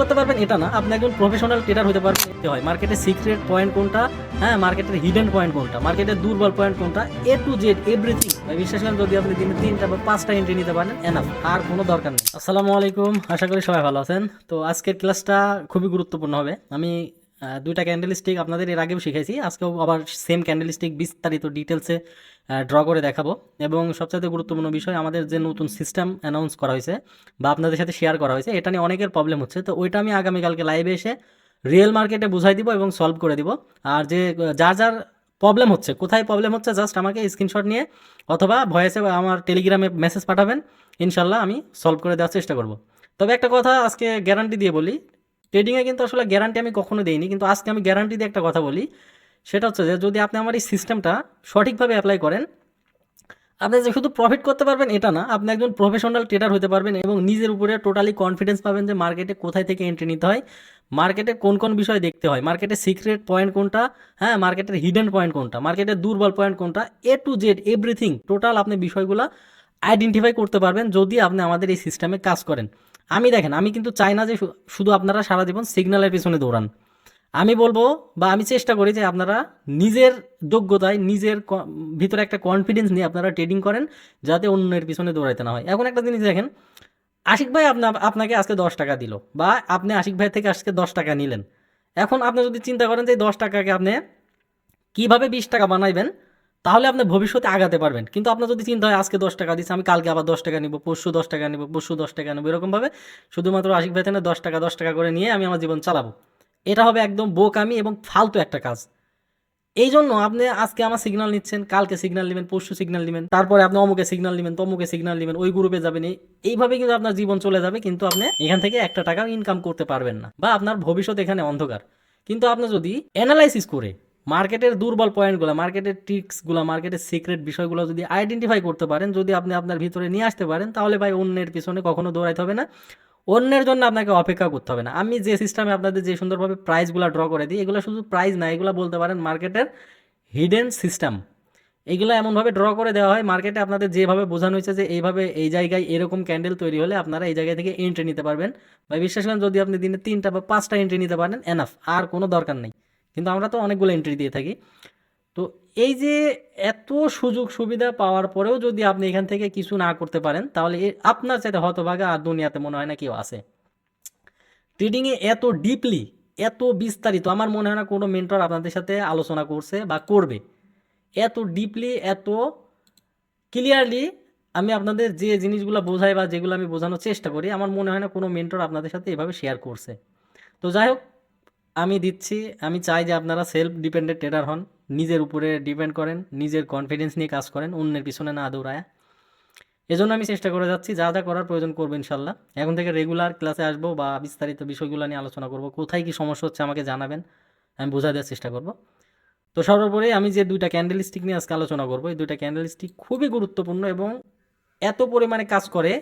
করতে পারবেন এটা না, আপনি একজন প্রফেশনাল ট্রেডার হতে পারবেন। দেখতে হয় মার্কেটের সিক্রেট পয়েন্ট কোনটা, হ্যাঁ মার্কেটের হিডেন পয়েন্ট কোনটা, মার্কেটের দুর্বল পয়েন্ট কোনটা, এ টু জেড এভরিথিং। বিশ্বাস করেন যদি আপনি দিনে 3টা বা 5টা এন্ট্রি নিতে পারেন এনাফ, আর কোনো দরকার নেই। আসসালামু আলাইকুম, আশা করি সবাই ভালো আছেন। তো আজকের ক্লাসটা খুবই গুরুত্বপূর্ণ হবে। আমি 2টা ক্যান্ডেল স্টিক আপনাদের এর আগেও শিখাইছি, আজকেও আবার সেম ক্যান্ডেল স্টিক বিস্তারিত ডিটেলসে ড্র করে দেখাবো। এবং সবচেয়ে গুরুত্বপূর্ণ বিষয়, আমাদের যে নতুন সিস্টেম অ্যানাউন্স করা হয়েছে বা আপনাদের সাথে শেয়ার করা হয়েছে, এটা নিয়ে অনেকের প্রবলেম হচ্ছে। তো ওইটা আমি আগামীকালকে লাইভে এসে রিয়েল মার্কেটে বুঝাই দিব এবং সলভ করে দিব। আর যে যার যার প্রবলেম হচ্ছে, কোথায় প্রবলেম হচ্ছে, জাস্ট আমাকে স্ক্রিনশট নিয়ে অথবা ভয়েসে আমার টেলিগ্রামে মেসেজ পাঠাবেন, ইনশাল্লাহ আমি সলভ করে দেওয়ার চেষ্টা করব। তবে একটা কথা আজকে গ্যারান্টি দিয়ে বলি, ট্রেডিংয়ে কিন্তু আসলে গ্যারান্টি আমি কখনো দেইনি, কিন্তু আজকে আমি গ্যারান্টি দিয়ে একটা কথা বলি। সেটা হচ্ছে যে যদি আপনি আমার এই সিস্টেমটা সঠিকভাবে অ্যাপ্লাই করেন, আপনি যে শুধু প্রফিট করতে পারবেন এটা না, আপনি একজন প্রফেশনাল ট্রেডার হতে পারবেন এবং নিজের উপরে টোটালি কনফিডেন্স পাবেন যে মার্কেটে কোথায় থেকে এন্ট্রি নিতে হয়, মার্কেটে কোন কোন বিষয় দেখতে হয়, মার্কেটের সিক্রেট পয়েন্ট কোনটা, হ্যাঁ মার্কেটের হিডেন পয়েন্ট কোনটা, মার্কেটের দুর্বল পয়েন্ট কোনটা, এ টু জেড এভরিথিং টোটাল আপনি বিষয়গুলো আইডেন্টিফাই করতে পারবেন যদি আপনি আমাদের এই সিস্টেমে কাজ করেন। আমি দেখেন, আমি কিন্তু চাই না যে শুধু আপনারা সারা জীবন সিগন্যালের পিছনে দৌড়ান। আমি বলবো বা আমি চেষ্টা করি যে আপনারা নিজের যোগ্যতায়, নিজের ভিতরে একটা কনফিডেন্স নিয়ে আপনারা ট্রেডিং করেন, যাতে অন্যের পিছনে দৌড়াইতে না হয়। এখন একটা জিনিস দেখেন, আশিক ভাই আপনাকে আজকে 10 টাকা দিল, বা আপনি আশিক ভাই থেকে আজকে 10 টাকা নিলেন। এখন আপনি যদি চিন্তা করেন যে এই 10 টাকাকে আপনি কীভাবে 20 টাকা বানাইবেন, তাহলে আপনি ভবিষ্যতে আগাতে পারবেন। কিন্তু আপনার যদি চিন্তা হয় আজকে 10 টাকা দিচ্ছে, আমি কালকে আবার 10 টাকা নিব, পরশু 10 টাকা নিব, পরশু 10 টাকা নেবো, এরকমভাবে শুধুমাত্র আশিক ভাই থেকে 10 টাকা 10 টাকা করে নিয়ে আমি আমার জীবন চালাবো, এটা হবে একদম বোকামি এবং ফালতু একটা কাজ। এই জন্য আপনি আজকে আমার সিগন্যাল নিচ্ছেন, কালকে সিগন্যাল নেবেন, পরশু সিগন্যাল নেবেন, তারপরে আপনি অমুকে সিগন্যাল নেবেন, তমুকে সিগন্যাল নেবেন, ওই গ্রুপে যাবেন, এইভাবে কিন্তু আপনার জীবন চলে যাবে, কিন্তু আপনি এখান থেকে একটা টাকাও ইনকাম করতে পারবেন না, বা আপনার ভবিষ্যৎ এখানে অন্ধকার। কিন্তু আপনি যদি অ্যানালাইসিস করে মার্কেটের দুর্বল পয়েন্টগুলো, মার্কেটের ট্রিক্সগুলো, মার্কেটের সিক্রেট বিষয়গুলো যদি আইডেন্টিফাই করতে পারেন, যদি আপনি আপনার ভিতরে নিয়ে আসতে পারেন, তাহলে ভাই অন্যের পিছনে কখনো দৌড়াইতে হবে না, অন্যের জন্য আপনাকে অপেক্ষা করতে হবে না। আমি যে সিস্টেমে আপনাদের যে সুন্দরভাবে প্রাইসগুলো ড্র করে দিই, এগুলো শুধু প্রাইস না, এগুলো বলতে পারেন মার্কেটের হিডেন সিস্টেম। এগুলো এমনভাবে ড্র করে দেওয়া হয় মার্কেটে, আপনাদের যেভাবে বোঝানো হয়েছে যে এইভাবে এই জায়গায় এরকম ক্যান্ডেল তৈরি হলে আপনারা এই জায়গা থেকে এন্ট্রি নিতে পারবেন। বা বিশ্বাস করেন যদি আপনি দিনে 3টা বা 5টা এন্ট্রি নিতে পারেন এনাফ, আর কোনো দরকার নেই। কিন্তু আমরা তো অনেকগুলো এন্ট্রি দিয়ে থাকি। তো এই যে এত সুযোগ সুবিধা পাওয়ার পরেও যদি আপনি এখান থেকে কিছু না করতে পারেন, তাহলে আপনার চাইতে হতভাগা আর দুনিয়াতে মনে হয় না কেউ আছে। ট্রেডিংয়ে এত ডিপলি, এত বিস্তারিত আমার মনে হয় না কোনো মেন্টর আপনাদের সাথে আলোচনা করছে বা করবে। এত ডিপলি, এত ক্লিয়ারলি আমি আপনাদের যে জিনিসগুলো বোঝাই বা যেগুলো আমি বোঝানোর চেষ্টা করি, আমার মনে হয় না কোনো মেন্টর আপনাদের সাথে এভাবে শেয়ার করছে। তো যাই হোক, আমি দিচ্ছি। আমি চাই যে আপনারা সেলফ ডিপেন্ডেন্ট ট্রেডার হন, নিজের উপরে ডিপেন্ড করেন, নিজের কনফিডেন্স নিয়ে কাজ করেন, অন্যের পিছনে না দৌড়ায়। এজন্য আমি চেষ্টা করে যাচ্ছি, যা যা করার প্রয়োজন করবো ইনশাল্লাহ। এখন থেকে রেগুলার ক্লাসে আসবো বা বিস্তারিত বিষয়গুলো নিয়ে আলোচনা করব, কোথায় কি সমস্যা হচ্ছে আমাকে জানাবেন, আমি বোঝা দেওয়ার চেষ্টা করব। তো সর্বোপরি আমি যে 2টা ক্যান্ডেল স্টিক নিয়ে আজকে আলোচনা করবো, এই 2টা ক্যান্ডেল স্টিক খুবই গুরুত্বপূর্ণ এবং এত পরিমাণে কাজ করে,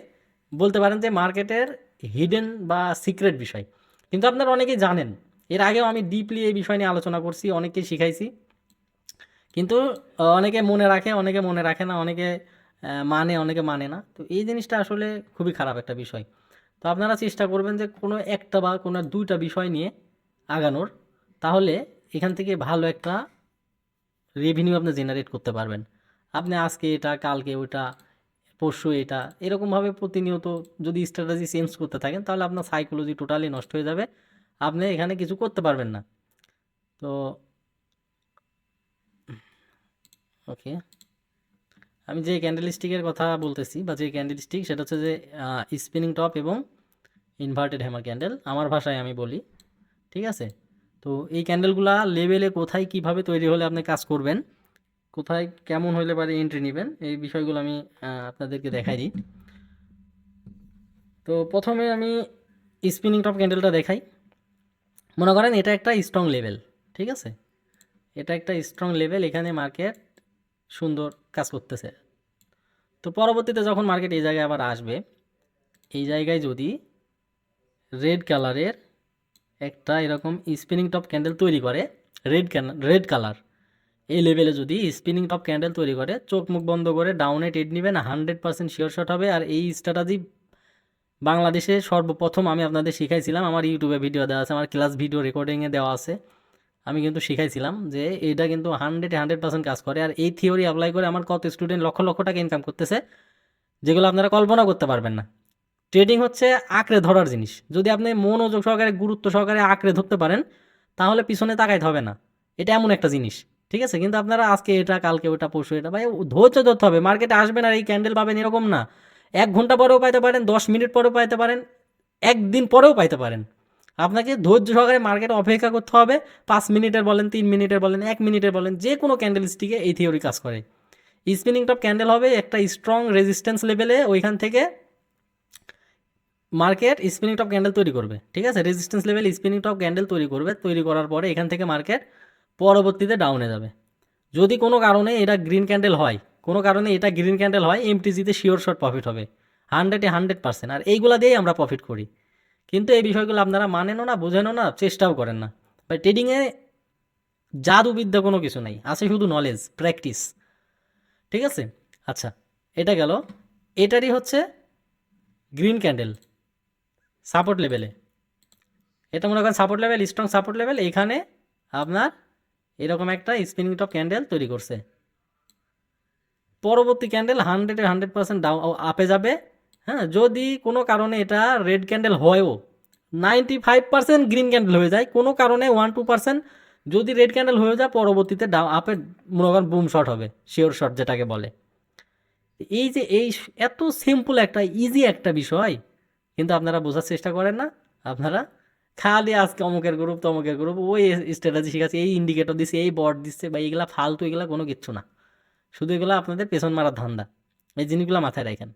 বলতে পারেন যে মার্কেটের হিডেন বা সিক্রেট বিষয়। কিন্তু আপনারা অনেকেই জানেন, এর আগেও আমি ডিপলি এই বিষয় নিয়ে আলোচনা করছি, অনেককে শিখাইছি। কিন্তু অনেকে মনে রাখে, অনেকে মনে রাখে না, অনেকে মানে, অনেকে মানে না। তো এই জিনিসটা আসলে খুবই খারাপ একটা বিষয়। তো আপনারা চেষ্টা করবেন যে কোনো একটা বা কোনো 2টা বিষয় নিয়ে আগানোর, তাহলে এখান থেকে ভালো একটা রেভিনিউ আপনি জেনারেট করতে পারবেন। আপনি আজকে এটা, কালকে ওইটা, পরশু এটা, এরকমভাবে প্রতিনিয়ত যদি স্ট্র্যাটেজি চেঞ্জ করতে থাকেন, তাহলে আপনার সাইকোলজি টোটালি নষ্ট হয়ে যাবে, আপনি এখানে কিছু করতে পারবেন না। তো ওকে, আমি যে ক্যান্ডেল স্টিকের কথা বলতেছি বা যে ক্যান্ডেল স্টিক, সেটা হচ্ছে যে স্পিনিং টপ এবং ইনভার্টেড হ্যামার ক্যান্ডেল, আমার ভাষায় আমি বলি, ঠিক আছে? তো এই ক্যান্ডেলগুলা লেভেলে কোথায় কিভাবে তৈরি হলে আপনি কাজ করবেন, কোথায় কেমন হইলে পারে এন্ট্রি নেবেন, এই বিষয়গুলো আমি আপনাদেরকে দেখাই দিই। তো প্রথমে আমি স্পিনিং টপ ক্যান্ডেলটা দেখাই। মনে করেন এটা একটা স্ট্রং লেভেল, ঠিক আছে? এটা একটা স্ট্রং লেভেল, এখানে মার্কেট সুন্দর কাজ করতেছে। তো পরবর্তীতে যখন মার্কেট এই জায়গায় আবার আসবে, এই জায়গায় যদি রেড কালারের একটা এরকম স্পিনিং টপ ক্যান্ডেল তৈরি করে, রেড কালার, এই লেভেলে যদি স্পিনিং টপ ক্যান্ডেল তৈরি করে, চোখ মুখ বন্ধ করে ডাউনে ট্রেড নেবেন, 100% শিওর শট হবে। আর এই স্ট্র্যাটেজি বাংলাদেশে সর্বপ্রথম আমি আপনাদের শিখাইছিলাম, আমার ইউটিউবে ভিডিও দেওয়া আছে, আমার ক্লাস ভিডিও রেকর্ডিংয়ে দেওয়া আছে। আমি কিন্তু শিখাইছিলাম যে এটা কিন্তু 100% কাজ করে। আর এই থিওরি অ্যাপ্লাই করে আমার কত স্টুডেন্ট লক্ষ লক্ষ টাকা ইনকাম করতেছে, যেগুলো আপনারা কল্পনা করতে পারবেন না। ট্রেডিং হচ্ছে আঁকড়ে ধরার জিনিস। যদি আপনি মনোযোগ সহকারে, গুরুত্ব সহকারে আঁকড়ে ধরতে পারেন, তাহলে পিছনে তাকাইতে হবে না। এটা এমন একটা জিনিস, ঠিক আছে? কিন্তু আপনারা আজকে এটা, কালকে ওটা, পরশু এটা, ভাই ধৈর্য ধরতে হবে। মার্কেটে আসবেন আর এই ক্যান্ডেল পাবেন এরকম না। 1 ঘন্টা পরেও পাইতে পারেন, 10 মিনিট পরেও পাইতে পারেন, একদিন পরেও পাইতে পারেন। আপনাকে ধৈর্য সহকারে মার্কেটে অপেক্ষা করতে হবে। 5 মিনিটের বলেন, 3 মিনিটের বলেন, 1 মিনিটের বলেন, যে কোনো ক্যান্ডেল স্টিকে এই থিওরি কাজ করে। স্পিনিং টপ ক্যান্ডেল হবে একটা স্ট্রং রেজিস্ট্যান্স লেভেলে, ওইখান থেকে মার্কেট স্পিনিং টপ ক্যান্ডেল তৈরি করবে, ঠিক আছে? Resistance level spinning top candle তৈরি করবে, তৈরি করার পরে এখান থেকে মার্কেট পরবর্তীতে ডাউনে যাবে। যদি কোনো কারণে এটা গ্রিন ক্যান্ডেল হয়, কোনো কারণে এটা গ্রিন ক্যান্ডেল হয়, এমটিজিতে শিওর শর্ট প্রফিট হবে 100%। আর এইগুলা দিয়েই আমরা প্রফিট করি। কিন্তু এই বিষয়গুলো আপনারা মানেনও না, বোঝেনও না, চেষ্টাও করেন না। ভাই ট্রেডিংয়ে জাদুবিদ্যা কোনো কিছু নাই, আছে শুধু নলেজ, প্র্যাকটিস, ঠিক আছে? আচ্ছা, এটা গেল। এটারই হচ্ছে গ্রিন ক্যান্ডেল সাপোর্ট লেভেলে। এটা মনে করেন support level, strong support level. এইখানে আপনার এরকম একটা স্পিনিং টপ ক্যান্ডেল তৈরি করছে। পরবর্তী ক্যান্ডেল 100% ডাউন আপে যাবে। হ্যাঁ, যদি কোনো কারণে এটা রেড ক্যান্ডেল হয়ও, 95% গ্রিন ক্যান্ডেল হয়ে যায়, কোনো কারণে 1-2% যদি রেড ক্যান্ডেল হয়ে যায়, পরবর্তীতে আপে মনে করেন বুম শট হবে, শিওর শট যেটাকে বলে। এই যে এই এত সিম্পল একটা, ইজি একটা বিষয়, কিন্তু আপনারা বোঝার চেষ্টা করেন না। আপনারা খালি আজকে অমুকের গ্রুপ, তমুকের গ্রুপ, ওই স্ট্র্যাটেজি শিখাচ্ছে, এই ইন্ডিকেটর দিচ্ছে, এই বট দিচ্ছে, বা এইগুলা ফালতু, এগুলা কোনো কিচ্ছু না। শুধু এগুলো আপনাদের পেছন মারার ধান্দা। এই জিনিসগুলো মাথায় রাখেন।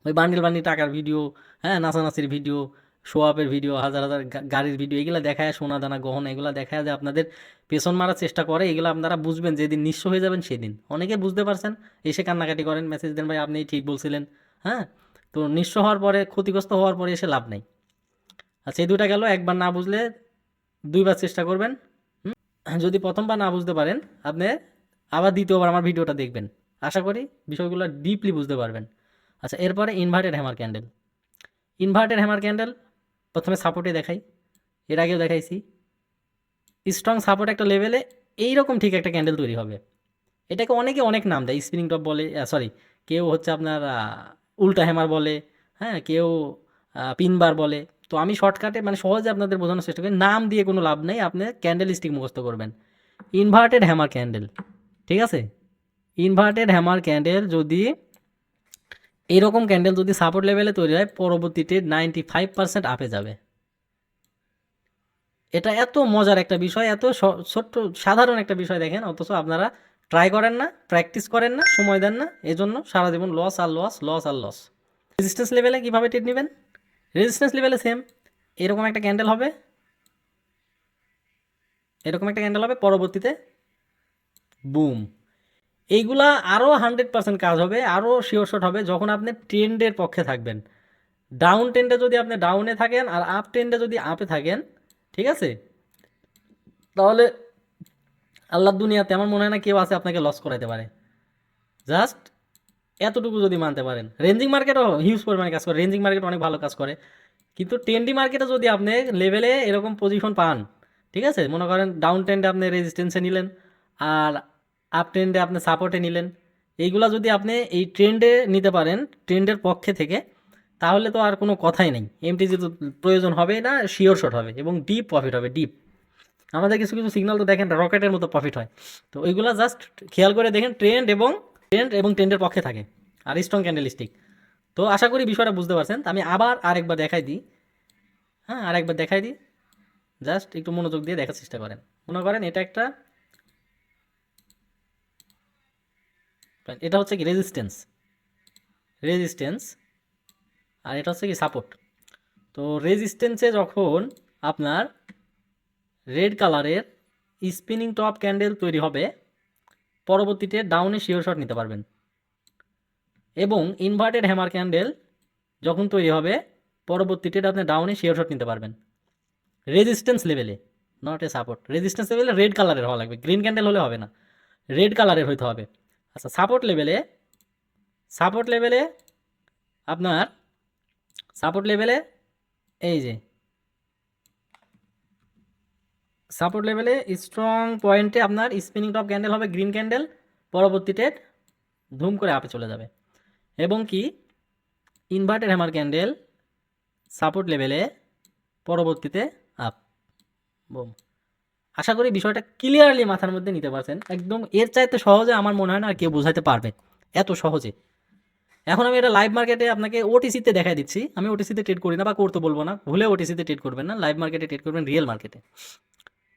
ওই বান্ডিল বান্ডিল টাকার ভিডিও, হ্যাঁ, নাচানাচির ভিডিও, শো আপের ভিডিও, হাজার হাজার গাড়ির ভিডিও, এগুলো দেখায়, সোনা দানা গহনা, এগুলো দেখায় যে আপনাদের পেছন মারার চেষ্টা করে। এগুলো আপনারা বুঝবেন যেদিন নিঃস্ব হয়ে যাবেন সেদিন। অনেকে বুঝতে পারছেন, এসে কান্নাকাটি করেন, মেসেজ দেন, ভাই আপনি ঠিক বলছিলেন। হ্যাঁ, তো নিঃস্ব হওয়ার পরে, ক্ষতিগ্রস্ত হওয়ার পরে এসে লাভ নেই। আচ্ছা, এই দুইটা গেল। একবার না বুঝলে 2বার চেষ্টা করবেন। যদি প্রথমবার না বুঝতে পারেন, আপনি আবার দ্বিতীয়বার আমার ভিডিওটা দেখবেন। আশা করি বিষয়গুলো ডিপলি বুঝতে পারবেন। আচ্ছা, এরপরে inverted hammer candle. Inverted hammer candle প্রথমে সাপোর্টে দেখাই, এর আগেও দেখাইছি। স্ট্রং সাপোর্ট একটা লেভেলে এইরকম ঠিক একটা ক্যান্ডেল তৈরি হবে। এটাকে অনেকে অনেক নাম দেয়, স্পিনিং টপ বলে, সরি, কেউ হচ্ছে আপনার উল্টা হ্যামার বলে, হ্যাঁ, কেউ পিনবার বলে। তো আমি শর্টকাটে মানে সহজে আপনাদের বোঝানোর চেষ্টা করি, নাম দিয়ে কোনো লাভ নেই, আপনি ক্যান্ডেল স্টিক মুখস্থ করবেন। ইনভার্টেড হ্যামার ক্যান্ডেল, ঠিক আছে? ইনভার্টেড হ্যামার ক্যান্ডেল যদি এরকম ক্যান্ডেল যদি সাপোর্ট লেভেলে তৈরি হয়, পরবর্তীতে 95% আপে যাবে। এটা এত মজার একটা বিষয়, এত ছোট্ট সাধারণ একটা বিষয় দেখেন, অথচ আপনারা ট্রাই করেন না, প্র্যাকটিস করেন না, সময় দেন না, এজন্য সারা জীবন লস আর লস, লস আর লস। রেজিস্ট্যান্স লেভেলে কীভাবে ট্রেড নেবেন? রেজিস্ট্যান্স লেভেলে সেম, এরকম একটা ক্যান্ডেল হবে, এরকম একটা ক্যান্ডেল হবে, পরবর্তীতে বুম। এইগুলা আরও 100% কাজ হবে, আরও শিওর শট হবে যখন আপনি ট্রেন্ডের পক্ষে থাকবেন। ডাউন ট্রেন্ডে যদি আপনি ডাউনে থাকেন, আর আপ ট্রেন্ডে যদি আপে থাকেন, ঠিক আছে, তাহলে আল্লাহর দুনিয়াতে আমার মনে হয় না কেউ আছে আপনাকে লস করাইতে পারে। জাস্ট এতটুকু যদি মানতে পারেন। রেঞ্জিং মার্কেটও হিউজ পরিমাণে কাজ করে, রেঞ্জিং মার্কেট অনেক ভালো কাজ করে, কিন্তু ট্রেন্ডি মার্কেটে যদি আপনি লেভেলে এরকম পজিশন পান, ঠিক আছে, মনে করেন ডাউন ট্রেন্ডে আপনি রেজিস্ট্যান্সে নিলেন, আর আপ ট্রেন্ডে আপনি সাপোর্টে নিলেন, এইগুলা যদি আপনি এই ট্রেন্ডে নিতে পারেন, ট্রেন্ডের পক্ষে থেকে, তাহলে তো আর কোনো কথাই নেই। এমটিজি তো প্রয়োজন হবে না, শিওর শট হবে এবং ডিপ প্রফিট হবে, ডিপ। আমাদের কিছু কিছু সিগন্যাল তো দেখেন রকেটের মতো প্রফিট হয়। তো ওইগুলা জাস্ট খেয়াল করে দেখেন, ট্রেন্ড এবং ট্রেন্ডের পক্ষে থাকে, আর স্ট্রং ক্যান্ডেল স্টিক। তো আশা করি বিষয়টা বুঝতে পারছেন। আমি আবার আরেকবার দেখাই দিই, হ্যাঁ, আরেকবার দেখাই দিই, জাস্ট একটু মনোযোগ দিয়ে দেখার চেষ্টা করেন। মনে করেন এটা একটা, এটা হচ্ছে কি রেজিস্ট্যান্স, আর এটা হচ্ছে কি সাপোর্ট। তো রেজিস্ট্যান্সে যখন আপনার রেড কালারের স্পিনিং টপ ক্যান্ডেল তৈরি হবে, পরবর্তীতে ডাউনে শিওর শট নিতে পারবেন। এবং ইনভার্টেড হ্যামার ক্যান্ডেল যখন তৈরি হবে, পরবর্তীতে আপনি ডাউনে শিওর শট নিতে পারবেন রেজিস্ট্যান্স লেভেলে, নট এ সাপোর্ট। রেজিস্ট্যান্স লেভেলে রেড কালারের হওয়া লাগবে, গ্রিন ক্যান্ডেল হলে হবে না, রেড কালারের হইতে হবে। আচ্ছা, সাপোর্ট লেভেলে আপনার সাপোর্ট লেভেলে এই যে সাপোর্ট লেভেলে স্ট্রং পয়েন্টে আপনার স্পিনিং টপ ক্যান্ডেল হবে গ্রিন ক্যান্ডেল, পরবর্তী ট্রেড ধুম করে আপে চলে যাবে। এবং কি ইনভার্টেড হ্যামার ক্যান্ডেল সাপোর্ট লেভেলে পরবর্তীতে আপ, বুম। আশা করি বিষয়টা ক্লিয়ারলি মাথার মধ্যে নিতে পারছেন। একদম এর চাইতে সহজে আমার মনে হয় না আর কেউ বোঝাতে পারবে, এত সহজে। এখন আমি এটা লাইভ মার্কেটে আপনাকে ওটিসিতে দেখাই দিচ্ছি। আমি ওটিসিতে ট্রেড করি না বা করতে বলবো না, ভুলে ওটিসিতে ট্রেড করবেন না, লাইভ মার্কেটে ট্রেড করবেন, রিয়েল মার্কেটে।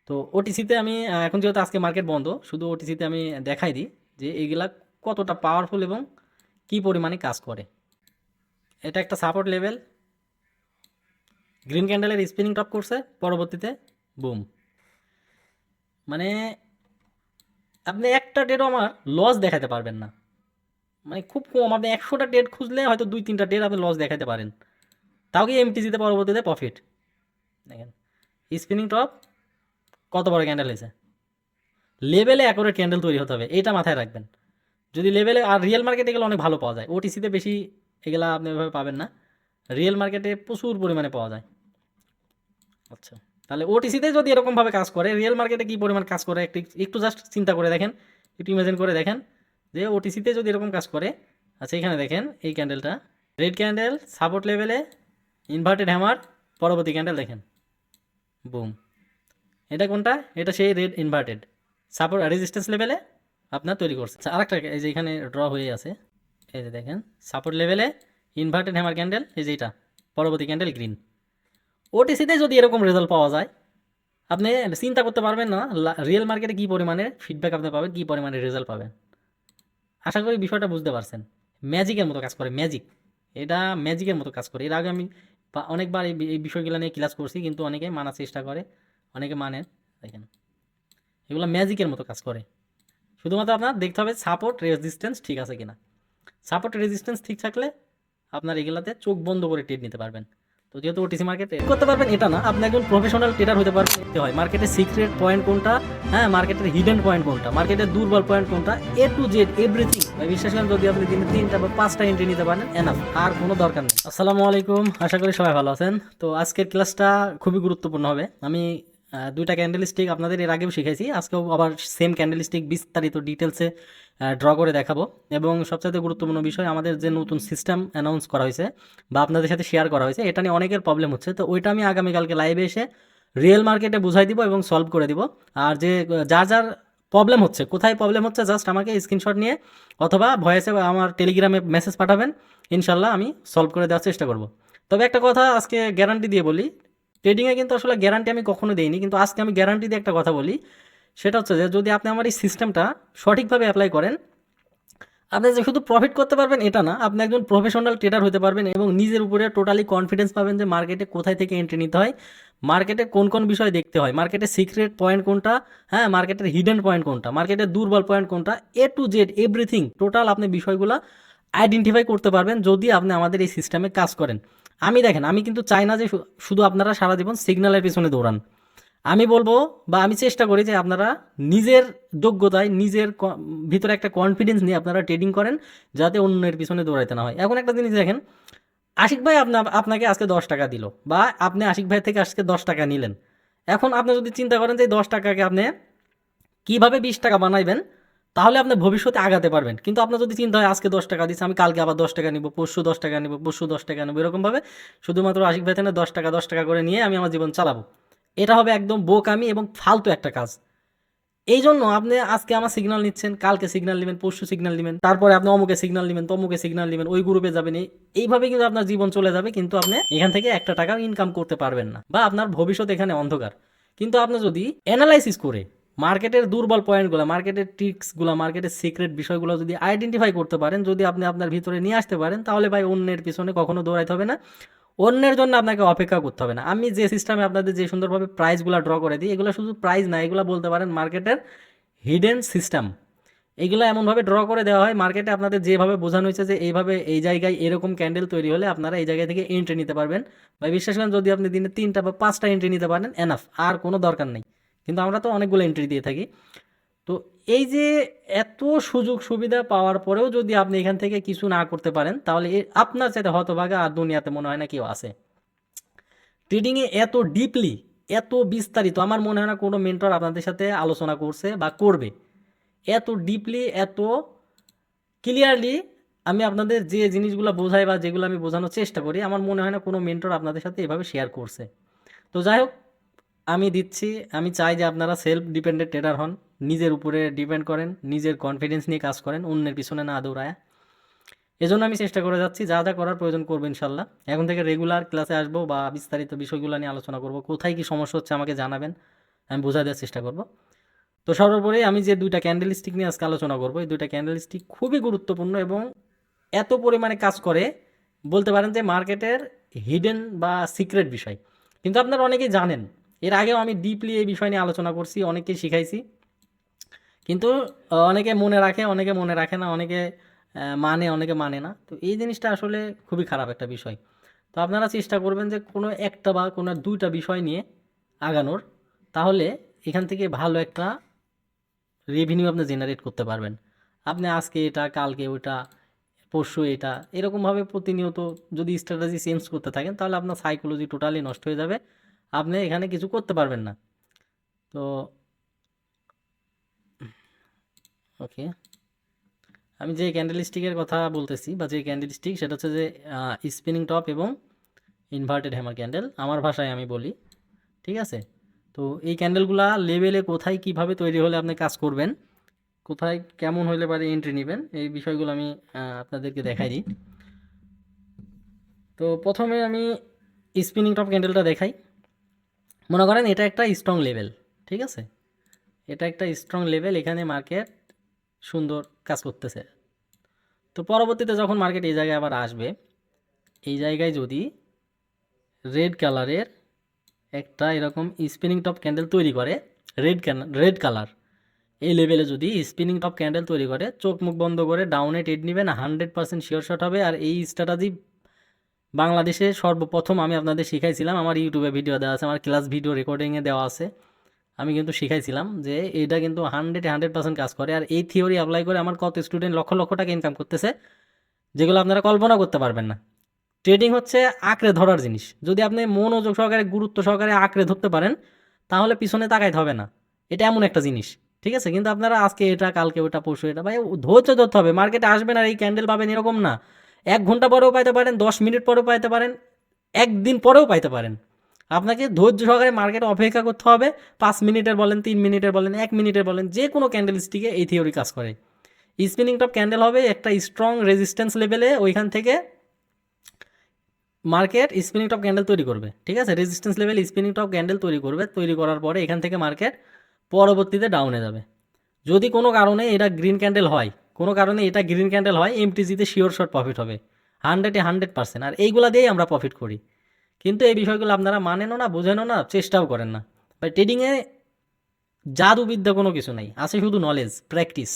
তো ওটিসিতে আমি এখন যেহেতু আজকে মার্কেট বন্ধ, শুধু ওটিসিতে আমি দেখাই দিই যে এইগুলা কতটা পাওয়ারফুল এবং কি পরিমাণে কাজ করে। এটা একটা সাপোর্ট লেভেল, গ্রিন ক্যান্ডেলের স্পিনিং টপ করছে, পরবর্তীতে বুম। মানে আপনি একটা ট্রেডও আমার লস দেখাতে পারবেন না, মানে খুব কম। আপনি 100টা ট্রেড খুঁজলে হয়তো 2-3টা ট্রেড আপনি লস দেখাতে পারেন, তাও কি এমটিসিতে পরবর্তীতে প্রফিট। দেখেন স্পিনিং টপ কত বড় ক্যান্ডেল হয়েছে। লেভেলে অ্যাকুরেট ক্যান্ডেল তৈরি হতে হবে, এটা মাথায় রাখবেন। যদি লেভেলে, আর রিয়েল মার্কেটে এগুলো অনেক ভালো পাওয়া যায়, ওটিসিতে বেশি এগুলা আপনি এভাবে পাবেন না, রিয়েল মার্কেটে প্রচুর পরিমাণে পাওয়া যায়। আচ্ছা, তাহলে ওটিসিতে যদি এরকমভাবে কাজ করে, রিয়েল মার্কেটে কী পরিমাণ কাজ করে একটু একটু জাস্ট চিন্তা করে দেখেন, একটু ইমাজিন করে দেখেন যে ওটিসিতে যদি এরকম কাজ করে। আচ্ছা, এখানে দেখেন এই ক্যান্ডেলটা রেড ক্যান্ডেল, সাপোর্ট লেভেলে ইনভার্টেড হ্যামার, পরবর্তী ক্যান্ডেল দেখেন বুম। এটা কোনটা? এটা সেই রেড ইনভার্টেড সাপোর্ট রেজিস্ট্যান্স লেভেলে আপনার তৈরি করছে। আচ্ছা, আরেকটা এই যে এখানে ড্র হয়ে আছে, এই যে দেখেন সাপোর্ট লেভেলে ইনভার্টেড হ্যামার ক্যান্ডেল, এই যে এটা পরবর্তী ক্যান্ডেল গ্রিন। ওটিসিতে যদি এরকম রেজাল্ট পাওয়া যায়, আপনি চিন্তা করতে পারবেন না রিয়েল মার্কেটে কী পরিমাণে ফিডব্যাক আপনি পাবেন, কী পরিমাণে রেজাল্ট পাবেন। আশা করি বিষয়টা বুঝতে পারছেন। ম্যাজিকের মতো কাজ করে, ম্যাজিক। এটা ম্যাজিকের মতো কাজ করে। এর আগে আমি অনেকবার এই বিষয়গুলো নিয়ে ক্লাস করছি, কিন্তু অনেকে মানার চেষ্টা করে, অনেকে মানে। দেখেন এগুলো ম্যাজিকের মতো কাজ করে। শুধুমাত্র আপনার দেখতে হবে সাপোর্ট রেজিস্ট্যান্স ঠিক আছে কিনা। সাপোর্ট রেজিস্ট্যান্স ঠিক থাকলে আপনার এগুলাতে চোখ বন্ধ করে ট্রেড নিতে পারবেন। তো যেহেতু ওটিসি মার্কেটে করতে পারবেন এটা না, আপনি একজন প্রফেশনাল ট্রেডার হতে পারবেন। দেখতে হয় মার্কেটের সিক্রেট পয়েন্ট কোনটা, হ্যাঁ মার্কেটের হিডেন পয়েন্ট কোনটা, মার্কেটের দুর্বল পয়েন্ট কোনটা, এ টু জেড এভরিথিং। বিশ্বাস করেন যদি আপনি দিনে 3টা বা 5টা এন্ট্রি নিতে পারেন এনাফ, আর কোনো দরকার নেই। আসসালামু আলাইকুম, আশা করি সবাই ভালো আছেন। তো আজকের ক্লাসটা খুবই গুরুত্বপূর্ণ হবে। আমি 2টা ক্যান্ডেল স্টিক আপনাদের এর আগেও শিখাইছি, আজকেও আবার সেম ক্যান্ডেল স্টিক বিস্তারিত ডিটেলসে ড্র করে দেখাবো। এবং সবচেয়ে গুরুত্বপূর্ণ বিষয়, আমাদের যে নতুন সিস্টেম অ্যানাউন্স করা হয়েছে বা আপনাদের সাথে শেয়ার করা হয়েছে, এটা নিয়ে অনেকের প্রবলেম হচ্ছে। তো ওইটা আমি আগামীকালকে লাইভে এসে রিয়েল মার্কেটে বুঝাই দিব এবং সলভ করে দিব। আর যে যার যার প্রবলেম হচ্ছে, কোথায় প্রবলেম হচ্ছে, জাস্ট আমাকে স্ক্রিনশট নিয়ে অথবা ভয়েসে আমার টেলিগ্রামে মেসেজ পাঠাবেন, ইনশাল্লাহ আমি সলভ করে দেওয়ার চেষ্টা করব। তবে একটা কথা আজকে গ্যারান্টি দিয়ে বলি, ট্রেডিংয়ে কিন্তু আসলে গ্যারান্টি আমি কখনো দিইনি, কিন্তু আজকে আমি গ্যারান্টি দিয়ে একটা কথা বলি। সেটা হচ্ছে যে যদি আপনি আমার এই সিস্টেমটা সঠিকভাবে অ্যাপ্লাই করেন, আপনি যে শুধু প্রফিট করতে পারবেন এটা না, আপনি একজন প্রফেশনাল ট্রেডার হতে পারবেন এবং নিজের উপরে টোটালি কনফিডেন্স পাবেন যে মার্কেটে কোথায় থেকে এন্ট্রি নিতে হয়, মার্কেটে কোন কোন বিষয় দেখতে হয়, মার্কেটের সিক্রেট পয়েন্ট কোনটা, হ্যাঁ মার্কেটের হিডেন পয়েন্ট কোনটা, মার্কেটের দুর্বল পয়েন্ট কোনটা, এ টু জেড এভরিথিং টোটাল আপনি বিষয়গুলো আইডেন্টিফাই করতে পারবেন যদি আপনি আমাদের এই সিস্টেমে কাজ করেন। আমি দেখেন, আমি কিন্তু চাই না যে শুধু আপনারা সারা জীবন সিগন্যালের পিছনে দৌড়ান। আমি বলবো বা আমি চেষ্টা করি যে আপনারা নিজের যোগ্যতায়, নিজের ভিতরে একটা কনফিডেন্স নিয়ে আপনারা ট্রেডিং করেন, যাতে অন্যের পিছনে দৌড়াইতে না হয়। এখন একটা জিনিস দেখেন, আশিক ভাই আপনাকে আজকে 10 টাকা দিল, বা আপনি আশিক ভাই থেকে আজকে 10 টাকা নিলেন। এখন আপনি যদি চিন্তা করেন যে 10 টাকাকে আপনি কীভাবে 20 টাকা বানাইবেন, তাহলে আপনি ভবিষ্যতে আগাতে পারবেন। কিন্তু আপনার যদি চিন্তা হয় আজকে 10 টাকা দিচ্ছে, আমি কালকে আবার 10 টাকা নিব, পরশু 10 টাকা নিব, পরশু 10 টাকা নেবো, এরকমভাবে শুধুমাত্র আশিক ভাই থেকে 10 টাকা করে নিয়ে আমি আমার জীবন চালাবো, এটা হবে একদম বোকামি এবং ফালতু একটা কাজ। এই জন্য আপনি আজকে আমার সিগন্যাল নিচ্ছেন, কালকে সিগন্যাল নেবেন, পরশু সিগন্যাল নেবেন, তারপরে আপনি অমুকে সিগন্যাল নেবেন, তমুকে সিগন্যাল নেবেন, ওই গ্রুপে যাবেন, এইভাবে কিন্তু আপনার জীবন চলে যাবে, কিন্তু আপনি এখান থেকে একটা টাকা ইনকাম করতে পারবেন না, বা আপনার ভবিষ্যৎ এখানে অন্ধকার। কিন্তু আপনি যদি অ্যানালাইসিস করে মার্কেটের দুর্বল পয়েন্টগুলো, মার্কেটের ট্রিক্সগুলো, মার্কেটের সিক্রেট বিষয়গুলো যদি আইডেন্টিফাই করতে পারেন, যদি আপনি আপনার ভিতরে নিয়ে আসতে পারেন, তাহলে ভাই অন্যের পিছনে কখনো দৌড়াইতে হবে না, অন্যের জন্য আপনাকে অপেক্ষা করতে হবে না। আমি যে সিস্টেমে আপনাদের যে সুন্দরভাবে প্রাইসগুলো ড্র করে দিই, এগুলো শুধু প্রাইস না, এগুলো বলতে পারেন মার্কেটের হিডেন সিস্টেম। এগুলো এমনভাবে ড্র করে দেওয়া হয় মার্কেটে, আপনাদের যেভাবে বোঝানো হয়েছে যে এইভাবে এই জায়গায় এরকম ক্যান্ডেল তৈরি হলে আপনারা এই জায়গা থেকে এন্ট্রি নিতে পারবেন। বা বিশ্বাস করেন যদি আপনি দিনে 3টা বা 5টা এন্ট্রি নিতে পারেন এনাফ, আর কোনো দরকার নেই। কিন্তু আমরা তো অনেকগুলো এন্ট্রি দিয়ে থাকি। তো এই যে এত সুযোগ সুবিধা পাওয়ার পরেও যদি আপনি এখান থেকে কিছু না করতে পারেন, তাহলে আপনার চাইতে হতভাগা আর দুনিয়াতে মনে হয় না কেউ আছে। ট্রেডিংয়ে এত ডিপলি, এত বিস্তারিত আমার মনে হয় না কোনো মেন্টর আপনাদের সাথে আলোচনা করছে বা করবে। এত ডিপলি, এত ক্লিয়ারলি আমি আপনাদের যে জিনিসগুলো বোঝাই বা যেগুলো আমি বোঝানোর চেষ্টা করি, আমার মনে হয় না কোনো মেন্টর আপনাদের সাথে এভাবে শেয়ার করছে। তো যাই হোক, আমি দিচ্ছি। আমি চাই যে আপনারা সেলফ ডিপেন্ডেন্ট ট্রেডার হন, নিজের উপরে ডিপেন্ড করেন, নিজের কনফিডেন্স নিয়ে কাজ করেন, অন্যের পিছনে না দৌড়ায়। এজন্য আমি চেষ্টা করে যাচ্ছি, যা যা করার প্রয়োজন করবো ইনশাল্লাহ। এখন থেকে রেগুলার ক্লাসে আসবো বা বিস্তারিত বিষয়গুলো নিয়ে আলোচনা করব। কোথায় কি সমস্যা হচ্ছে আমাকে জানাবেন, আমি বোঝা দেওয়ার চেষ্টা করব। তো সর্বোপরি আমি যে দুইটা ক্যান্ডেল স্টিক নিয়ে আজকে আলোচনা করবো, এই দুইটা ক্যান্ডেল স্টিক খুবই গুরুত্বপূর্ণ এবং এত পরিমাণে কাজ করে, বলতে পারেন যে মার্কেটের হিডেন বা সিক্রেট বিষয়। কিন্তু আপনারা অনেকেই জানেন, এর আগেও আমি ডিপলি এই বিষয় নিয়ে আলোচনা করছি, অনেককে শিখাইছি। কিন্তু অনেকে মনে রাখে, অনেকে মনে রাখে না, অনেকে মানে, অনেকে মানে না। তো এই জিনিসটা আসলে খুবই খারাপ একটা বিষয়। তো আপনারা চেষ্টা করবেন যে কোনো একটা বা কোনো দুইটা বিষয় নিয়ে আগানোর, তাহলে এখান থেকে ভালো একটা রেভিনিউ আপনি জেনারেট করতে পারবেন। আপনি আজকে এটা, কালকে ওটা, পরশু এটা, এরকমভাবে প্রতিনিয়ত যদি স্ট্র্যাটেজি চেঞ্জ করতে থাকেন, তাহলে আপনার সাইকোলজি টোটালি নষ্ট হয়ে যাবে, আপনি এখানে কিছু করতে পারবেন না। তো ওকে, আমি যে ক্যান্ডেল স্টিকের কথা বলতেছি বা যে ক্যান্ডেল স্টিক, সেটা হচ্ছে যে স্পিনিং টপ এবং ইনভার্টেড হ্যামার ক্যান্ডেল, আমার ভাষায় আমি বলি। ঠিক আছে? তো এই ক্যান্ডেলগুলা লেভেলে কোথায় কিভাবে তৈরি হলে আপনি কাজ করবেন, কোথায় কেমন হইলে পারে এন্ট্রি নেবেন, এই বিষয়গুলো আমি আপনাদেরকে দেখাই দিই। তো প্রথমে আমি স্পিনিং টপ ক্যান্ডেলটা দেখাই। মনে করেন এটা একটা স্ট্রং লেভেল, ঠিক আছে? এটা একটা স্ট্রং লেভেল, এখানে মার্কেট সুন্দর কাজ করতেছে। তো পরবর্তীতে যখন মার্কেট এই জায়গায় আবার আসবে, এই জায়গায় যদি রেড কালারের একটা এরকম স্পিনিং টপ ক্যান্ডেল তৈরি করে, রেড কালার, এই লেভেলে যদি স্পিনিং টপ ক্যান্ডেল তৈরি করে, চোখ মুখ বন্ধ করে ডাউনে ট্রেড নেবেন, 100% শিওর শট হবে। আর এই স্ট্র্যাটেজি বাংলাদেশে সর্বপ্রথম আমি আপনাদের শিখাইছিলাম, আমার ইউটিউবে ভিডিও দেওয়া আছে, আমার ক্লাস ভিডিও রেকর্ডিংয়ে দেওয়া আছে। আমি কিন্তু শিখাইছিলাম যে এটা কিন্তু 100% কাজ করে। আর এই থিওরি অ্যাপ্লাই করে আমার কত স্টুডেন্ট লক্ষ লক্ষ টাকা ইনকাম করতেছে, যেগুলো আপনারা কল্পনা করতে পারবেন না। ট্রেডিং হচ্ছে আঁকড়ে ধরার জিনিস। যদি আপনি মনোযোগ সহকারে, গুরুত্ব সহকারে আঁকড়ে ধরতে পারেন, তাহলে পিছনে তাকাইতে হবে না। এটা এমন একটা জিনিস, ঠিক আছে? কিন্তু আপনারা আজকে এটা, কালকে ওটা, পরশু এটা, ভাই ধৈর্য ধরতে হবে। মার্কেটে আসবেন আর এই ক্যান্ডেল পাবেন এরকম না। 1 ঘন্টা পরেও পাইতে পারেন, 10 মিনিট পরেও পাইতে পারেন, একদিন পরেও পাইতে পারেন। আপনাকে ধৈর্য সহকারে মার্কেটে অপেক্ষা করতে হবে। 5 মিনিটের বলেন, 3 মিনিটের বলেন, 1 মিনিটের বলেন, যে কোনো ক্যান্ডেল স্টিকে এই থিওরি কাজ করে। স্পিনিং টপ ক্যান্ডেল হবে একটা স্ট্রং রেজিস্ট্যান্স লেভেলে, ওইখান থেকে মার্কেট স্পিনিং টপ ক্যান্ডেল তৈরি করবে, ঠিক আছে? Resistance level spinning top candle তৈরি করবে, তৈরি করার পরে এখান থেকে মার্কেট পরবর্তীতে ডাউনে যাবে। যদি কোনো কারণে এটা গ্রিন ক্যান্ডেল হয়, কোনো কারণে এটা গ্রিন ক্যান্ডেল হয়, এমটিজিতে শিওর শট প্রফিট হবে 100%। আর এইগুলা দিয়েই আমরা প্রফিট করি। কিন্তু এই বিষয়গুলো আপনারা মানেনও না, বোঝেনও না, চেষ্টাও করেন না। বাট ট্রেডিংয়ে জাদুবিদ্যা কোনো কিছু নাই, আছে শুধু নলেজ, প্র্যাকটিস।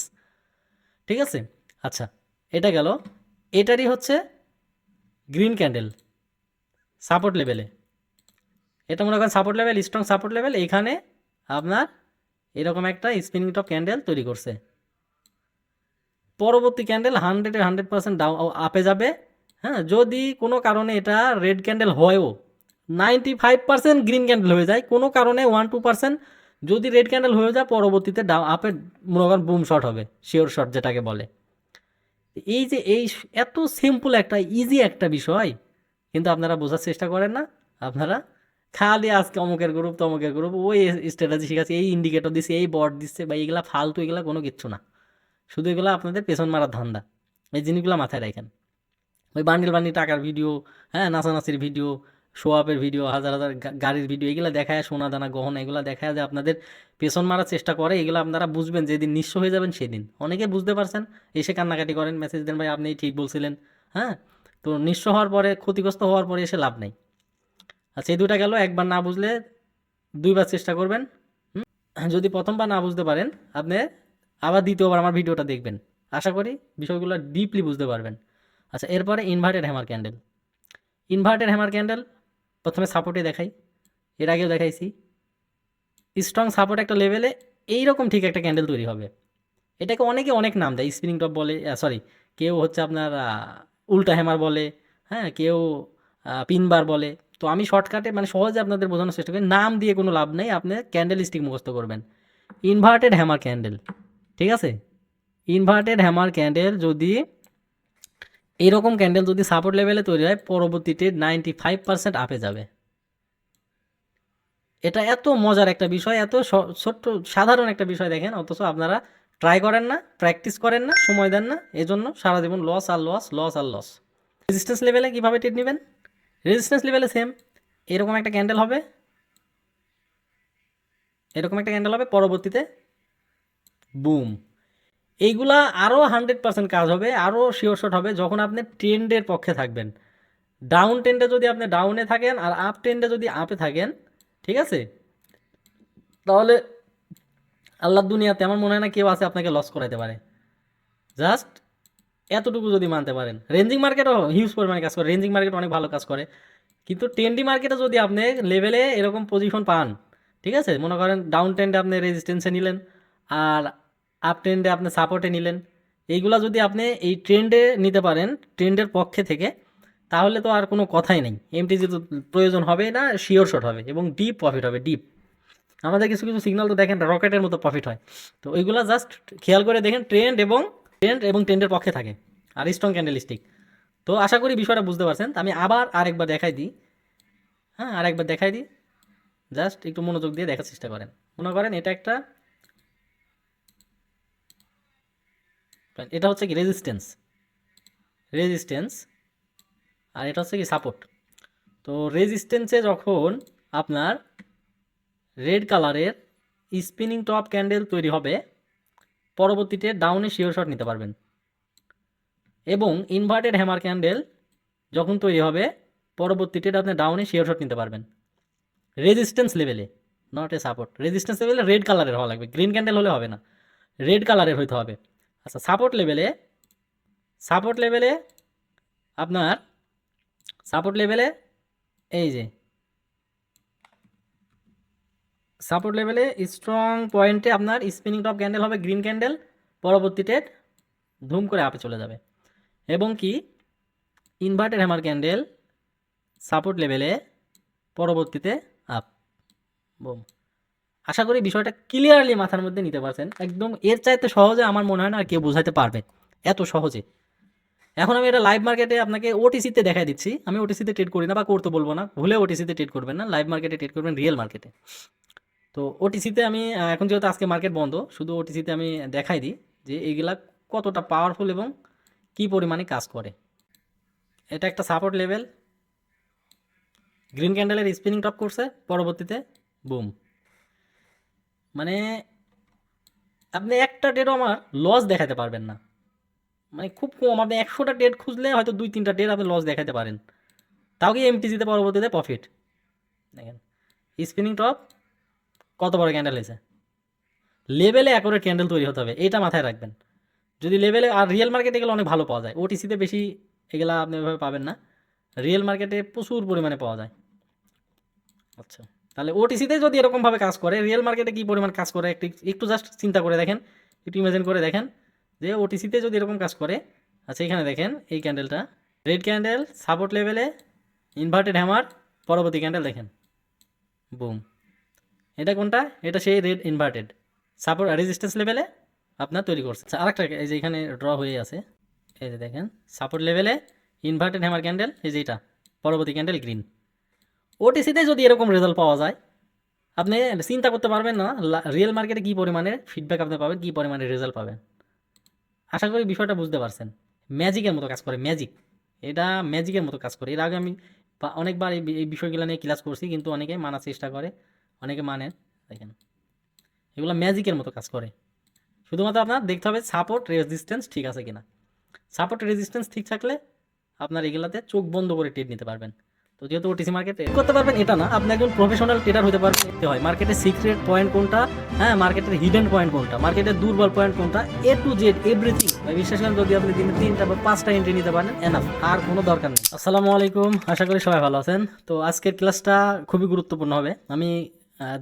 ঠিক আছে? আচ্ছা, এটা গেল। এটারই হচ্ছে গ্রিন ক্যান্ডেল সাপোর্ট লেভেলে, এটা মনে করেন support level, strong support level. এখানে আপনার এরকম একটা স্পিনিং টপ ক্যান্ডেল তৈরি করছে। পরবর্তী ক্যান্ডেল 100% ডাউন আপে যাবে। হ্যাঁ, যদি কোনো কারণে এটা রেড ক্যান্ডেল হয়ও, 95% গ্রিন ক্যান্ডেল হয়ে যায়। কোনো কারণে 1-2% যদি রেড ক্যান্ডেল হয়ে যায়, পরবর্তীতে আপে মনে করেন বুম শট হবে, শিওর শট যেটাকে বলে। এই যে এই এত সিম্পল একটা, ইজি একটা বিষয়, কিন্তু আপনারা বোঝার চেষ্টা করেন না। আপনারা খালি আজকে অমুকের গ্রুপ, তমুকের গ্রুপ, ওই স্ট্র্যাটেজি শিখাচ্ছে, এই ইন্ডিকেটর দিচ্ছে, এই বট দিচ্ছে, বা এইগুলা ফালতু, এগুলা কোনো কিচ্ছু না। শুধু এগুলো আপনাদের পেছন মারার ধান্দা। এই জিনিসগুলো মাথায় রাখেন। ওই বান্ডিল বান্ডিল টাকার ভিডিও, হ্যাঁ, নাচানাচির ভিডিও, শো আপের ভিডিও, হাজার হাজার গাড়ির ভিডিও, এগুলো দেখায়, সোনা দানা গহনা, এগুলো দেখায় যে আপনাদের পেছন মারার চেষ্টা করে। এগুলো আপনারা বুঝবেন যেদিন নিঃস্ব হয়ে যাবেন সেদিন। অনেকে বুঝতে পারছেন, এসে কান্নাকাটি করেন, মেসেজ দেন, ভাই আপনি ঠিক বলছিলেন। হ্যাঁ, তো নিঃস্ব হওয়ার পরে, ক্ষতিগ্রস্ত হওয়ার পরে এসে লাভ নেই। আচ্ছা, এই দুটা গেল। একবার না বুঝলে 2বার চেষ্টা করবেন। যদি প্রথমবার না বুঝতে পারেন, আপনি আবার দ্বিতীয়বার আমার ভিডিওটা দেখবেন। আশা করি বিষয়গুলো ডিপলি বুঝতে পারবেন। আচ্ছা, এরপরে inverted hammer candle. Inverted hammer candle প্রথমে সাপোর্টে দেখাই, এর আগেও দেখাইছি। স্ট্রং সাপোর্ট একটা লেভেলে এইরকম ঠিক একটা ক্যান্ডেল তৈরি হবে। এটাকে অনেকে অনেক নাম দেয়, স্পিনিং টপ বলে, সরি, কেউ হচ্ছে আপনার উল্টা হ্যামার বলে, হ্যাঁ, কেউ পিনবার বলে। তো আমি শর্টকাটে মানে সহজে আপনাদের বোঝানোর চেষ্টা করি, নাম দিয়ে কোনো লাভ নেই, আপনি ক্যান্ডেল স্টিক মুখস্থ করবেন। ইনভার্টেড হ্যামার ক্যান্ডেল, ঠিক আছে? ইনভার্টেড হ্যামার ক্যান্ডেল যদি এরকম ক্যান্ডেল যদি সাপোর্ট লেভেলে তৈরি হয়, পরবর্তীতে 95% আপে যাবে। এটা এত মজার একটা বিষয়, এত ছোট্ট সাধারণ একটা বিষয় দেখেন, অথচ আপনারা ট্রাই করেন না, প্র্যাকটিস করেন না, সময় দেন না, এজন্য সারা জীবন লস আর লস, লস আর লস। রেজিস্ট্যান্স লেভেলে কীভাবে ট্রেড নেবেন? রেজিস্ট্যান্স লেভেলে সেম, এরকম একটা ক্যান্ডেল হবে, এরকম একটা ক্যান্ডেল হবে, পরবর্তীতে বুম। এইগুলা আরও 100% কাজ হবে, আরও শিওর শট হবে যখন আপনি ট্রেন্ডের পক্ষে থাকবেন। ডাউন ট্রেন্ডে যদি আপনি ডাউনে থাকেন আর আপ ট্রেন্ডে যদি আপে থাকেন, ঠিক আছে, তাহলে আল্লাহর দুনিয়াতে আমার মনে হয় না কেউ আছে আপনাকে লস করাইতে পারে। জাস্ট এতটুকু যদি মানতে পারেন। রেঞ্জিং মার্কেটও হিউজ পরিমাণে কাজ করে, রেঞ্জিং মার্কেট অনেক ভালো কাজ করে, কিন্তু ট্রেন্ডি মার্কেটে যদি আপনি লেভেলে এরকম পজিশন পান, ঠিক আছে, মনে করেন ডাউন ট্রেন্ডে আপনি রেজিস্ট্যান্সে নিলেন আর আপ ট্রেন্ডে আপনি সাপোর্টে নিলেন, এইগুলা যদি আপনি এই ট্রেন্ডে নিতে পারেন ট্রেন্ডের পক্ষে থেকে, তাহলে তো আর কোনো কথাই নেই, এমটিজি তো প্রয়োজন হবে না, শিওর শট হবে এবং ডিপ প্রফিট হবে, ডিপ। আমাদের কিছু কিছু সিগন্যাল তো দেখেন রকেটের মতো প্রফিট হয়। তো ওইগুলা জাস্ট খেয়াল করে দেখেন, ট্রেন্ড এবং ট্রেন্ডের পক্ষে থাকে আর স্ট্রং ক্যান্ডেলস্টিক। তো আশা করি বিষয়টা বুঝতে পারছেন। আমি আবার আরেকবার দেখাই দিই, হ্যাঁ, আরেকবার দেখাই দিই, জাস্ট একটু মনোযোগ দিয়ে দেখার চেষ্টা করেন। মনে করেন এটা হচ্ছে কি রেজিস্ট্যান্স, আর এটা হচ্ছে কি সাপোর্ট। তো রেজিস্ট্যান্সে যখন আপনার রেড কালারের স্পিনিং টপ ক্যান্ডেল তৈরি হবে, পরবর্তীতে ডাউনে শিওর শট নিতে পারবেন। এবং ইনভার্টেড হ্যামার ক্যান্ডেল যখন তৈরি হবে, পরবর্তীতে আপনি ডাউনে শিওর শট নিতে পারবেন রেজিস্ট্যান্স লেভেলে, নট এ সাপোর্ট। রেজিস্ট্যান্স লেভেলে রেড কালারের হওয়া লাগবে, গ্রিন ক্যান্ডেল হলে হবে না, রেড কালারের হইতে হবে। আচ্ছা, সাপোর্ট লেভেলে আপনার এই যে সাপোর্ট লেভেলে স্ট্রং পয়েন্টে আপনার স্পিনিং টপ ক্যান্ডেল হবে, গ্রিন ক্যান্ডেল, পরবর্তীতে ধুম করে আপে চলে যাবে। এবং কি ইনভার্টেড হ্যামার ক্যান্ডেল সাপোর্ট লেভেলে, পরবর্তীতে আপ, বুম। আশা করি বিষয়টা ক্লিয়ারলি মাথার মধ্যে নিতে পারছেন একদম। এর চাইতে সহজে আমার মনে হয় না আর কেউ বোঝাতে পারবে, এত সহজে। এখন আমি এটা লাইভ মার্কেটে আপনাকে ওটিসিতে দেখাই দিচ্ছি। আমি ওটিসিতে ট্রেড করি না বা করতে বলবো না, ভুলে ওটিসিতে ট্রেড করবেন না, লাইভ মার্কেটে ট্রেড করবেন, রিয়েল মার্কেটে। তো ওটিসিতে আমি এখন যেহেতু আজকে মার্কেট বন্ধ, শুধু ওটিসিতে আমি দেখাই দিই যে এইগুলা কতটা পাওয়ারফুল এবং কি পরিমাণে কাজ করে। এটা একটা সাপোর্ট লেভেল, গ্রিন ক্যান্ডেলের স্পিনিং টপ করছে, পরবর্তীতে বুম। মানে আপনি একটা ডেটও আমার লস দেখাতে পারবেন না, মানে খুব কম। আপনি 100টা ডেট খুঁজলে হয়তো 2-3টা ডেট আপনি লস দেখাতে পারেন, তাও কি এমটিজিতে পরবর্তীতে প্রফিট। দেখেন স্পিনিং টপ কত বড় ক্যান্ডেল হয়েছে। লেভেলে অ্যাকুরেট ক্যান্ডেল তৈরি হতে হবে, এটা মাথায় রাখবেন। যদি লেভেলে, আর রিয়েল মার্কেটে এগুলো অনেক ভালো পাওয়া যায়, ওটিসিতে বেশি এগুলা আপনি এভাবে পাবেন না, রিয়েল মার্কেটে প্রচুর পরিমাণে পাওয়া যায়। আচ্ছা, তাহলে ওটিসিতে যদি এরকমভাবে কাজ করে, রিয়েল মার্কেটে কী পরিমাণ কাজ করে একটু জাস্ট চিন্তা করে দেখেন, একটু ইমাজিন করে দেখেন যে ওটিসিতে যদি এরকম কাজ করে। আচ্ছা, এখানে দেখেন এই ক্যান্ডেলটা, রেড ক্যান্ডেল, সাপোর্ট লেভেলে, ইনভার্টেড হ্যামার, পরবর্তী ক্যান্ডেল দেখেন বুম। এটা কোনটা? এটা সেই রেড ইনভার্টেড সাপোর্ট রেজিস্ট্যান্স লেভেলে আপনার তৈরি করছে। আচ্ছা, আরেকটা এই যে এখানে ড্র হয়ে আছে, এই যে দেখেন সাপোর্ট লেভেলে ইনভার্টেড হ্যামার ক্যান্ডেল, এই যে এটা পরবর্তী ক্যান্ডেল গ্রিন। ওটিসিতে যদি এরকম রেজাল্ট পাওয়া যায়, আপনি চিন্তা করতে পারবেন না রিয়েল মার্কেটে কী পরিমাণে ফিডব্যাক আপনি পাবেন, কী পরিমাণে রেজাল্ট পাবেন। আশা করি বিষয়টা বুঝতে পারছেন। ম্যাজিকের মতো কাজ করে, এটা ম্যাজিকের মতো কাজ করে। এর আগে আমি অনেকবার এই বিষয়গুলো নিয়ে ক্লাস করছি, কিন্তু অনেকে মানার চেষ্টা করে, অনেকে মানে। দেখেন এগুলো ম্যাজিকের মতো কাজ করে। শুধুমাত্র আপনার দেখতে হবে সাপোর্ট রেজিস্ট্যান্স ঠিক আছে কিনা। সাপোর্ট রেজিস্ট্যান্স ঠিক থাকলে আপনার এগুলাতে চোখ বন্ধ করে ট্রেড নিতে পারবেন। তো যেহেতু ওটিসি মার্কেটে করতে পারবেন এটা না, আপনি একজন প্রফেশনাল ট্রেডার হতে পারবেন। দেখতে হয় মার্কেটের সিক্রেট পয়েন্ট কোনটা, হ্যাঁ, মার্কেটের হিডেন পয়েন্ট কোনটা, মার্কেটের দুর্বল পয়েন্ট কোনটা, এ টু জেড এভরিথিং। বিশ্বাস করেন যদি আপনি দিনে 3টা বা 5টা এন্ট্রি নিতে পারেন, এনাফ, আর কোনো দরকার নেই। আসসালামু আলাইকুম, আশা করি সবাই ভালো আছেন। তো আজকের ক্লাসটা খুবই গুরুত্বপূর্ণ হবে। আমি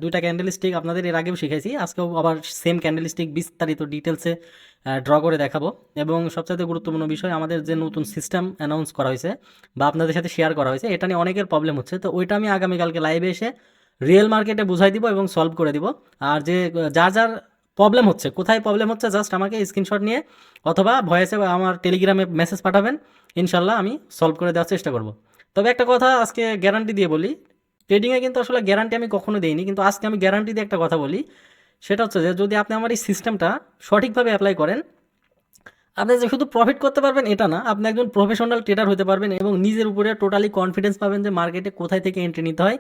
দুইটা ক্যান্ডেল স্টিক আপনাদের এর আগেও শিখাইছি, আজকেও আবার সেম ক্যান্ডেল স্টিক বিস্তারিত ডিটেলসে ড্র করে দেখাবো। এবং সবচাইতে গুরুত্বপূর্ণ বিষয়, আমাদের যে নতুন সিস্টেম অ্যানাউন্স করা হয়েছে বা আপনাদের সাথে শেয়ার করা হয়েছে, এটা নিয়ে অনেকের প্রবলেম হচ্ছে, তো ওইটা আমি আগামীকালকে লাইভে এসে রিয়েল মার্কেটে বুঝাই দিব এবং সলভ করে দিব। আর যে যার যার প্রবলেম হচ্ছে, কোথায় প্রবলেম হচ্ছে, জাস্ট আমাকে স্ক্রিনশট নিয়ে অথবা ভয়েসে বা আমার টেলিগ্রামে মেসেজ পাঠাবেন, ইনশাল্লাহ আমি সলভ করে দেওয়ার চেষ্টা করব। তবে একটা কথা আজকে গ্যারান্টি দিয়ে বলি, ট্রেডিংয়ে কিন্তু আসলে গ্যারান্টি আমি কখনো দেইনি, কিন্তু আজকে আমি গ্যারান্টি দিয়ে একটা কথা বলি, সেটা হচ্ছে যে যদি আপনি আমার এই সিস্টেমটা সঠিকভাবে অ্যাপ্লাই করেন, আপনি যে শুধু প্রফিট করতে পারবেন এটা না, আপনি একজন প্রফেশনাল ট্রেডার হতে পারবেন এবং নিজের উপরে টোটালি কনফিডেন্স পাবেন যে মার্কেটে কোথায় থেকে এন্ট্রি নিতে হয়,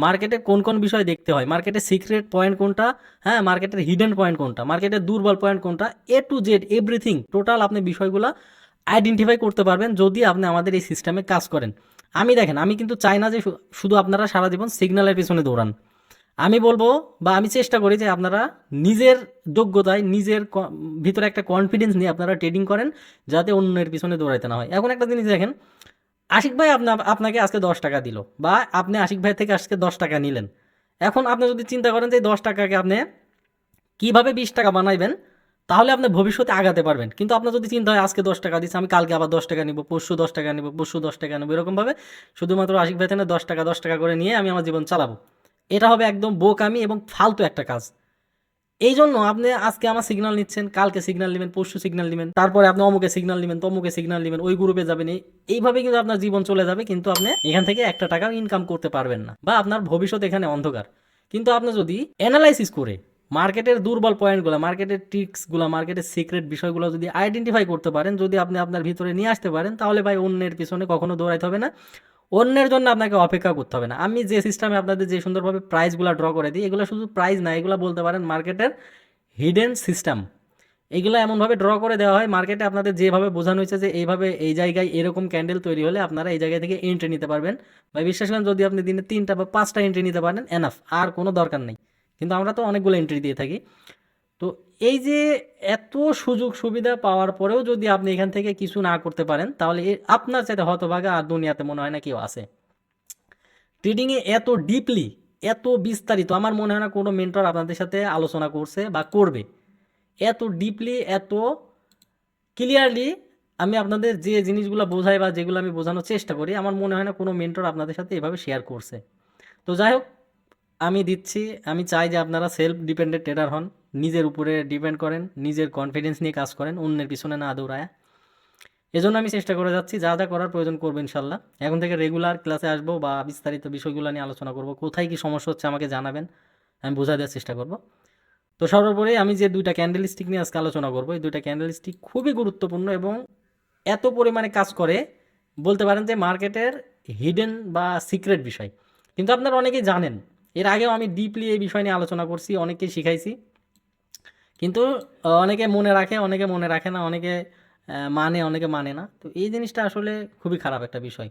মার্কেটে কোন কোন বিষয় দেখতে হয়, মার্কেটের সিক্রেট পয়েন্ট কোনটা, হ্যাঁ মার্কেটের হিডেন পয়েন্ট কোনটা, মার্কেটের দুর্বল পয়েন্ট কোনটা, এ টু জেড এভরিথিং টোটাল আপনি বিষয়গুলো আইডেন্টিফাই করতে পারবেন যদি আপনি আমাদের এই সিস্টেমে কাজ করেন। আমি দেখেন, আমি কিন্তু চাই না যে শুধু আপনারা সারা জীবন সিগন্যালের পিছনে দৌড়ান। আমি বলবো বা আমি চেষ্টা করি যে আপনারা নিজের যোগ্যতায়, নিজের ভিতরে একটা কনফিডেন্স নিয়ে আপনারা ট্রেডিং করেন, যাতে অন্যের পিছনে দৌড়াইতে না হয়। এখন একটা জিনিস দেখেন, আশিক ভাই আপনাকে আজকে 10 টাকা দিল, বা আপনি আশিক ভাই থেকে আজকে 10 টাকা নিলেন। এখন আপনি যদি চিন্তা করেন যে 10 টাকাকে আপনি কীভাবে 20 টাকা বানাইবেন, তাহলে আপনি ভবিষ্যতে আগাতে পারবেন। কিন্তু আপনার যদি চিন্তা হয় আজকে 10 টাকা দিচ্ছে, আমি কালকে আবার 10 টাকা নিব, পরশু 10 টাকা নিব, পরশু 10 টাকা নেবো, এরকমভাবে শুধুমাত্র আশিক ভাই থেকে 10 টাকা 10 টাকা করে নিয়ে আমি আমার জীবন চালাবো, এটা হবে একদম বোকামি এবং ফালতু একটা কাজ। এই জন্য আপনি আজকে আমার সিগন্যাল নিচ্ছেন, কালকে সিগন্যাল নেবেন, পরশু সিগন্যাল নেবেন, তারপরে আপনি অমুকে সিগন্যাল নেবেন, তমুকে সিগন্যাল নেবেন, ওই গ্রুপে যাবেন, এইভাবে কিন্তু আপনার জীবন চলে যাবে, কিন্তু আপনি এখান থেকে একটা টাকাও ইনকাম করতে পারবেন না, বা আপনার ভবিষ্যৎ এখানে অন্ধকার। কিন্তু আপনি যদি অ্যানালাইসিস করে মার্কেটের দুর্বল পয়েন্টগুলো, মার্কেটের ট্রিক্সগুলো, মার্কেটের সিক্রেট বিষয়গুলো যদি আইডেন্টিফাই করতে পারেন, যদি আপনি আপনার ভিতরে নিয়ে আসতে পারেন, তাহলে ভাই অন্যের পিছনে কখনো দৌড়াইতে হবে না, অন্যের জন্য আপনাকে অপেক্ষা করতে হবে না। আমি যে সিস্টেমে আপনাদের যে সুন্দরভাবে প্রাইসগুলো ড্র করে দিই, এগুলো শুধু প্রাইস না, এগুলো বলতে পারেন মার্কেটের হিডেন সিস্টেম। এগুলো এমনভাবে ড্র করে দেওয়া হয় মার্কেটে, আপনাদের যেভাবে বোঝানো হয়েছে যে এইভাবে এই জায়গায় এরকম ক্যান্ডেল তৈরি হলে আপনারা এই জায়গা থেকে এন্ট্রি নিতে পারবেন, বা বিশ্বাস করেন যদি আপনি দিনে 3টা বা 5টা এন্ট্রি নিতে পারেন এনাফ, আর কোনো দরকার নেই। কিন্তু আমরা তো অনেকগুলো এন্ট্রি দিয়ে থাকি। তো এই যে এত সুযোগ সুবিধা পাওয়ার পরেও যদি আপনি এখান থেকে কিছু না করতে পারেন, তাহলে আপনার চাইতে হতভাগা আর দুনিয়াতে মনে হয় না কেউ আছে। ট্রেডিংয়ে এত ডিপলি, এত বিস্তারিত আমার মনে হয় না কোনো মেন্টর আপনাদের সাথে আলোচনা করছে বা করবে। এত ডিপলি, এত ক্লিয়ারলি আমি আপনাদের যে জিনিসগুলো বোঝাই বা যেগুলো আমি বোঝানোর চেষ্টা করি, আমার মনে হয় না কোনো মেন্টর আপনাদের সাথে এভাবে শেয়ার করছে। তো যাই হোক, আমি দিচ্ছি, আমি চাই যে আপনারা সেলফ ডিপেন্ডেন্ট ট্রেডার হন, নিজের উপরে ডিপেন্ড করেন, নিজের কনফিডেন্স নিয়ে কাজ করেন, অন্যের পিছনে না দৌড়ায়। এজন্য আমি চেষ্টা করে যাচ্ছি, যা যা করার প্রয়োজন করবো ইনশাল্লাহ। এখন থেকে রেগুলার ক্লাসে আসবো বা বিস্তারিত বিষয়গুলো নিয়ে আলোচনা করব, কোথায় কি সমস্যা হচ্ছে আমাকে জানাবেন, আমি বোঝা দেওয়ার চেষ্টা করব। তো সর্বোপরি আমি যে 2টা ক্যান্ডেল স্টিক নিয়ে আজকে আলোচনা করবো, এই 2টা ক্যান্ডেল স্টিক খুবই গুরুত্বপূর্ণ এবং এত পরিমাণে কাজ করে, বলতে পারেন যে মার্কেটের হিডেন বা সিক্রেট বিষয়, কিন্তু আপনারা অনেকেই জানেন। এর আগেও আমি ডিপলি এই বিষয় নিয়ে আলোচনা করছি, অনেককে শিখাইছি, কিন্তু অনেকে মনে রাখে, অনেকে মনে রাখে না, অনেকে মানে, অনেকে মানে না। তো এই জিনিসটা আসলে খুবই খারাপ একটা বিষয়।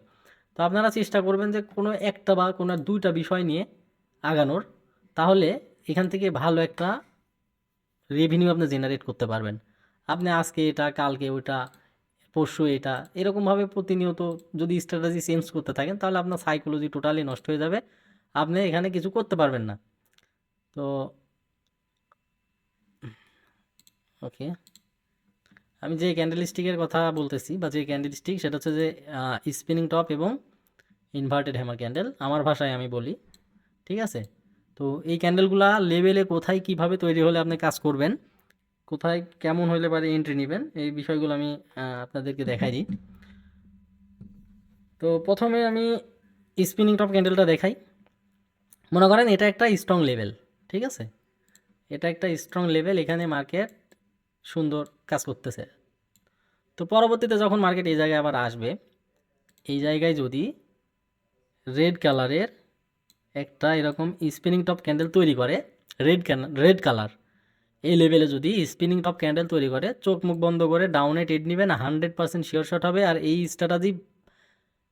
তো আপনারা চেষ্টা করবেন যে কোনো একটা বা কোনো 2টা বিষয় নিয়ে আগানোর, তাহলে এখান থেকে ভালো একটা রেভিনিউ আপনি জেনারেট করতে পারবেন। আপনি আজকে এটা, কালকে ওইটা, পরশু এটা, এরকমভাবে প্রতিনিয়ত যদি স্ট্র্যাটেজি চেঞ্জ করতে থাকেন, তাহলে আপনার সাইকোলজি টোটালি নষ্ট হয়ে যাবে, আপনি এখানে কিছু করতে পারবেন না। তো ওকে, আমি যে ক্যান্ডেল স্টিকের কথা বলতেছি বা যে ক্যান্ডেল স্টিক, সেটা হচ্ছে যে স্পিনিং টপ এবং ইনভার্টেড হ্যামার ক্যান্ডেল, আমার ভাষায় আমি বলি, ঠিক আছে? তো এই ক্যান্ডেলগুলা লেভেলে কোথায় কিভাবে তৈরি হলে আপনি কাজ করবেন, কোথায় কেমন হইলে পারে এন্ট্রি নেবেন, এই বিষয়গুলো আমি আপনাদেরকে দেখাই দিই। তো প্রথমে আমি স্পিনিং টপ ক্যান্ডেলটা দেখাই। মনে করেন এটা একটা স্ট্রং লেভেল, ঠিক আছে? এটা একটা স্ট্রং লেভেল, এখানে মার্কেট সুন্দর কাজ করতেছে। তো পরবর্তীতে যখন মার্কেট এই জায়গায় আবার আসবে, এই জায়গায় যদি রেড কালারের একটা এরকম স্পিনিং টপ ক্যান্ডেল তৈরি করে, রেড কালার, এই লেভেলে যদি স্পিনিং টপ ক্যান্ডেল তৈরি করে, চোখ মুখ বন্ধ করে ডাউনে ট্রেড নেবেন, 100% শিওর শট হবে। আর এই স্ট্র্যাটেজি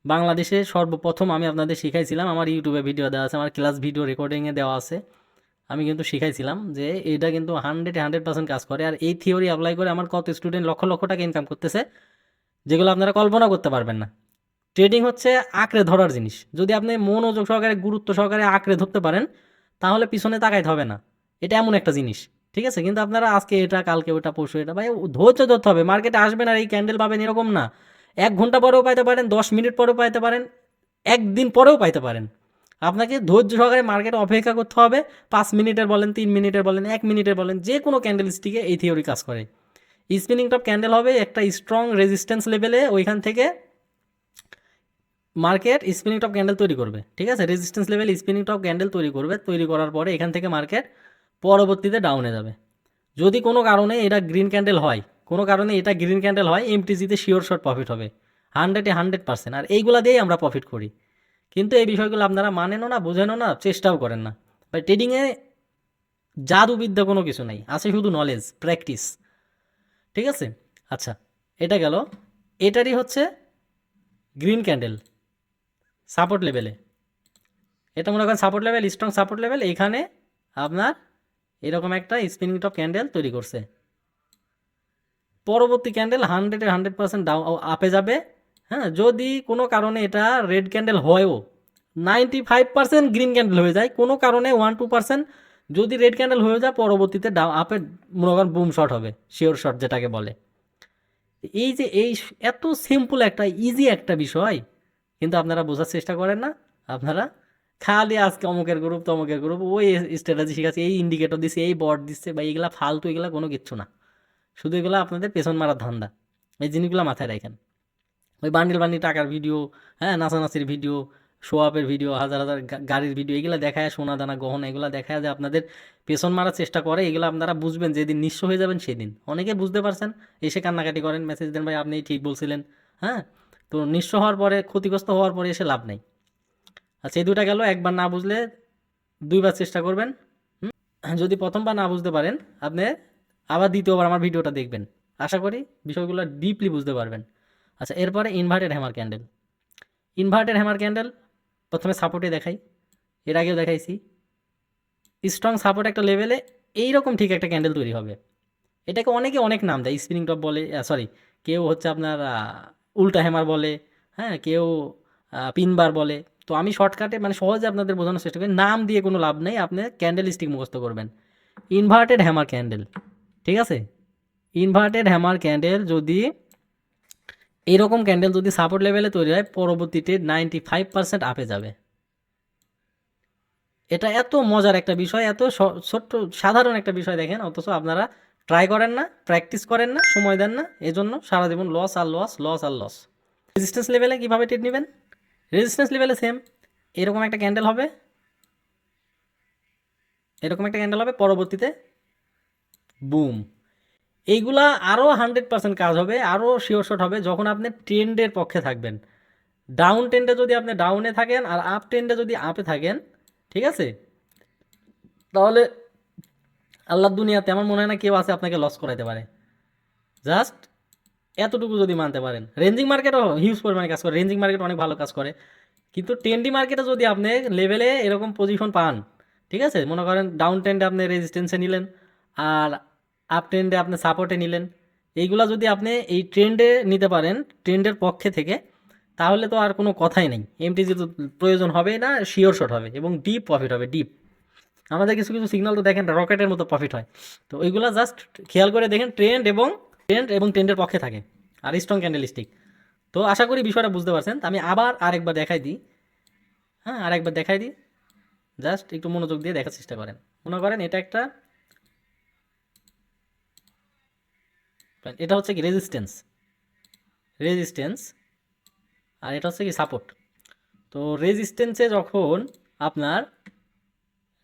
বাংলাদেশে সর্বপ্রথম আমি আপনাদের শিখাইছিলাম, আমার ইউটিউবে ভিডিও দেওয়া আছে, আমার ক্লাস ভিডিও রেকর্ডিংয়ে দেওয়া আছে, আমি কিন্তু শিখাইছিলাম যে এটা কিন্তু 100% কাজ করে। আর এই থিওরি অ্যাপ্লাই করে আমার কত স্টুডেন্ট লক্ষ লক্ষ টাকা ইনকাম করতেছে, যেগুলো আপনারা কল্পনা করতে পারবেন না। ট্রেডিং হচ্ছে আঁকড়ে ধরার জিনিস, যদি আপনি মনোযোগ সহকারে, গুরুত্ব সহকারে আঁকড়ে ধরতে পারেন, তাহলে পিছনে তাকাইতে হবে না। এটা এমন একটা জিনিস, ঠিক আছে? কিন্তু আপনারা আজকে এটা, কালকে ওটা, পরশু এটা, ভাই ধৈর্য ধরতে হবে। মার্কেটে আসবেন আর এই ক্যান্ডেল পাবেন এরকম না। 1 ঘন্টা পরেও পাইতে পারেন, 10 মিনিট পরেও পাইতে পারেন, 1 দিন পরেও পাইতে পারেন। আপনাকে ধৈর্য সহকারে মার্কেটে অপেক্ষা করতে হবে। 5 মিনিটের বলেন, 3 মিনিটের বলেন, 1 মিনিটের বলেন, যে কোনো ক্যান্ডেল স্টিকে এই থিওরি কাজ করে। স্পিনিং টপ ক্যান্ডেল হবে একটা স্ট্রং রেজিস্ট্যান্স লেভেলে, ওইখান থেকে মার্কেট স্পিনিং টপ ক্যান্ডেল তৈরি করবে, ঠিক আছে? Resistance level spinning top candle তৈরি করবে, তৈরি করার পরে এখান থেকে মার্কেট পরবর্তীতে ডাউনে যাবে। যদি কোনো কারণে এটা গ্রিন ক্যান্ডেল হয়, কোনো কারণে এটা গ্রিন ক্যান্ডেল হয়, এমটিজিতে শিওর শর্ট প্রফিট হবে 100%। আর এইগুলা দিয়েই আমরা প্রফিট করি। কিন্তু এই বিষয়গুলো আপনারা মানেনও না, বোঝেনও না, চেষ্টাও করেন না। ভাই ট্রেডিংয়ে জাদুবিদ্যা কোনো কিছু নাই, আছে শুধু নলেজ, প্র্যাকটিস, ঠিক আছে? আচ্ছা, এটা গেল। এটারই হচ্ছে গ্রিন ক্যান্ডেল সাপোর্ট লেভেলে, এটা মনে করেন support level, strong support level. এইখানে আপনার এরকম একটা স্পিনিং টপ ক্যান্ডেল তৈরি করছে। পরবর্তী ক্যান্ডেল 100% ডাউন আপে যাবে। হ্যাঁ, যদি কোনো কারণে এটা রেড ক্যান্ডেল হয়ও 95% গ্রিন ক্যান্ডেল হয়ে যায়, কোনো কারণে 1-2% যদি রেড ক্যান্ডেল হয়ে যায়, পরবর্তীতে আপে মনে করেন বুম শট হবে, শিওর শট যেটাকে বলে। এই যে এত সিম্পল একটা ইজি একটা বিষয়, কিন্তু আপনারা বোঝার চেষ্টা করেন না। আপনারা খালি আজকে অমুকের গ্রুপ, তমুকের গ্রুপ, ওই স্ট্র্যাটেজি শিখাচ্ছে, এই ইন্ডিকেটর দিচ্ছে, এই বট দিচ্ছে, বা এইগুলা ফালতু, এগুলা কোনো কিচ্ছু না। শুধু এগুলো আপনাদের পেছন মারার ধান্দা। এই জিনিসগুলো মাথায় রাখেন। ওই বান্ডিল বান্ডিল টাকার ভিডিও, হ্যাঁ, নাচানাচির ভিডিও, শো আপের ভিডিও, হাজার হাজার গাড়ির ভিডিও, এগুলো দেখায়, সোনা দানা গহনা এগুলো দেখায় যে আপনাদের পেছন মারার চেষ্টা করে। এগুলো আপনারা বুঝবেন যেদিন নিঃস্ব হয়ে যাবেন সেদিন। অনেকে বুঝতে পারছেন, এসে কান্নাকাটি করেন, মেসেজ দেন, ভাই আপনি ঠিক বলছিলেন। হ্যাঁ, তো নিঃস্ব হওয়ার পরে, ক্ষতিগ্রস্ত হওয়ার পরে এসে লাভ নেই। আচ্ছা, এই দুটা গেল। একবার না বুঝলে 2বার চেষ্টা করবেন। যদি প্রথমবার না বুঝতে পারেন, আপনি আবার দ্বিতীয়বার আমার ভিডিওটা দেখবেন। আশা করি বিষয়গুলো ডিপলি বুঝতে পারবেন। আচ্ছা, এরপরে inverted hammer candle. Inverted hammer candle প্রথমে সাপোর্টে দেখাই, এর আগেও দেখাইছি। স্ট্রং সাপোর্ট একটা লেভেলে এইরকম ঠিক একটা ক্যান্ডেল তৈরি হবে। এটাকে অনেকে অনেক নাম দেয়, স্পিনিং টপ বলে, সরি, কেউ হচ্ছে আপনার উল্টা হ্যামার বলে, হ্যাঁ, কেউ পিনবার বলে। তো আমি শর্টকাটে মানে সহজে আপনাদের বোঝানোর চেষ্টা করি, নাম দিয়ে কোনো লাভ নেই, আপনি ক্যান্ডেল স্টিক মুখস্থ করবেন। ইনভার্টেড হ্যামার ক্যান্ডেল, ঠিক আছে? ইনভার্টেড হ্যামার ক্যান্ডেল যদি এইরকম ক্যান্ডেল যদি সাপোর্ট লেভেলে তৈরি হয়, পরবর্তীতে 95% আপে যাবে। এটা এত মজার একটা বিষয়, এত ছোট্ট সাধারণ একটা বিষয় দেখেন, অথচ আপনারা ট্রাই করেন না, প্র্যাকটিস করেন না, সময় দেন না, এজন্য সারা জীবন লস আর লস, লস আর লস। রেজিস্ট্যান্স লেভেলে কীভাবে ট্রেড নেবেন? রেজিস্ট্যান্স লেভেলে সেম, এরকম একটা ক্যান্ডেল হবে, এরকম একটা ক্যান্ডেল হবে, পরবর্তীতে বুম। এইগুলা আরও 100% কাজ হবে, আরও শিওর শট হবে যখন আপনি ট্রেন্ডের পক্ষে থাকবেন। ডাউন ট্রেন্ডে যদি আপনি ডাউনে থাকেন আর আপ ট্রেন্ডে যদি আপে থাকেন, ঠিক আছে, তাহলে আল্লাহর দুনিয়াতে আমার মনে হয় না কেউ আছে আপনাকে লস করাইতে পারে। জাস্ট এতটুকু যদি মানতে পারেন। রেঞ্জিং মার্কেটও হিউজ পরিমাণে কাজ করে, রেঞ্জিং মার্কেট অনেক ভালো কাজ করে, কিন্তু ট্রেন্ডি মার্কেটে যদি আপনি লেভেলে এরকম পজিশন পান, ঠিক আছে, মনে করেন ডাউন ট্রেন্ডে আপনি রেজিস্ট্যান্সে নিলেন আর আপ ট্রেন্ডে আপনি সাপোর্টে নিলেন, এইগুলা যদি আপনি এই ট্রেন্ডে নিতে পারেন, ট্রেন্ডের পক্ষে থেকে, তাহলে তো আর কোনো কথাই নেই। এমটিজি তো প্রয়োজন হবে না, শিওর শট হবে এবং ডিপ প্রফিট হবে, ডিপ। আমাদের কিছু কিছু সিগন্যাল তো দেখেন রকেটের মতো প্রফিট হয়। তো ওইগুলা জাস্ট খেয়াল করে দেখেন, ট্রেন্ড এবং ট্রেন্ডের পক্ষে থাকে আর স্ট্রং ক্যান্ডেলস্টিক। তো আশা করি বিষয়টা বুঝতে পারছেন। আমি আবার আরেকবার দেখাই দিই, হ্যাঁ, আরেকবার দেখাই দিই, জাস্ট একটু মনোযোগ দিয়ে দেখার চেষ্টা করেন। মনে করেন এটা হচ্ছে কি রেজিস্ট্যান্স, আর এটা হচ্ছে কি সাপোর্ট। তো রেজিস্ট্যান্সে যখন আপনার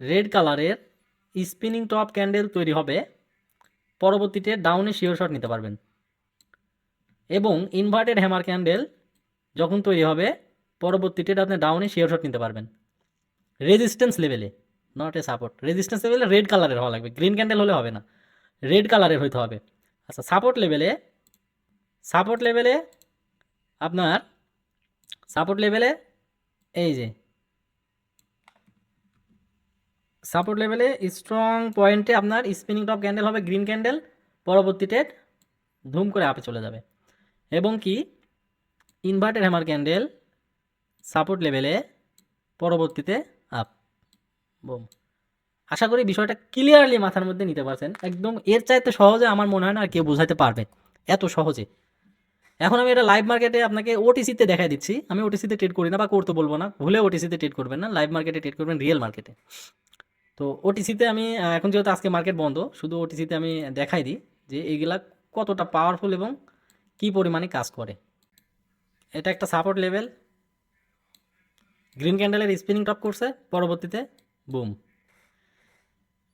রেড কালারের স্পিনিং টপ ক্যান্ডেল তৈরি হবে, পরবর্তীতে ডাউনে শিওর শট নিতে পারবেন। এবং ইনভার্টেড হ্যামার ক্যান্ডেল যখন তৈরি হবে, পরবর্তীতে আপনি ডাউনে শিওর শট নিতে পারবেন রেজিস্ট্যান্স লেভেলে, নট এ সাপোর্ট। রেজিস্ট্যান্স লেভেলে রেড কালারের হওয়া লাগবে, গ্রিন ক্যান্ডেল হলে হবে না, রেড কালারের হইতে হবে। আচ্ছা, সাপোর্ট লেভেলে আপনার এই যে সাপোর্ট লেভেলে স্ট্রং পয়েন্টে আপনার স্পিনিং টপ ক্যান্ডেল হবে, গ্রিন ক্যান্ডেল, পরবর্তীতে ধুম করে আপে চলে যাবে। এবং কি ইনভার্টেড হ্যামার ক্যান্ডেল সাপোর্ট লেভেলে, পরবর্তীতে আপ, বুম। আশা করি বিষয়টা ক্লিয়ারলি মাথার মধ্যে নিতে পারছেন। একদম এর চাইতে সহজে আমার মনে হয় না আর কেউ বোঝাতে পারবে, এত সহজে। এখন আমি এটা লাইভ মার্কেটে আপনাকে ওটিসিতে দেখাই দিচ্ছি। আমি ওটিসিতে ট্রেড করি না বা করতে বলবো না, ভুলে ওটিসিতে ট্রেড করবেন না, লাইভ মার্কেটে ট্রেড করবেন, রিয়েল মার্কেটে। তো ওটিসিতে আমি এখন যেহেতু আজকে মার্কেট বন্ধ, শুধু ওটিসিতে আমি দেখাই দিই যে এইগুলা কতটা পাওয়ারফুল এবং কী পরিমাণে কাজ করে। এটা একটা সাপোর্ট লেভেল, গ্রিন ক্যান্ডেলের স্পিনিং টপ করছে, পরবর্তীতে বুম।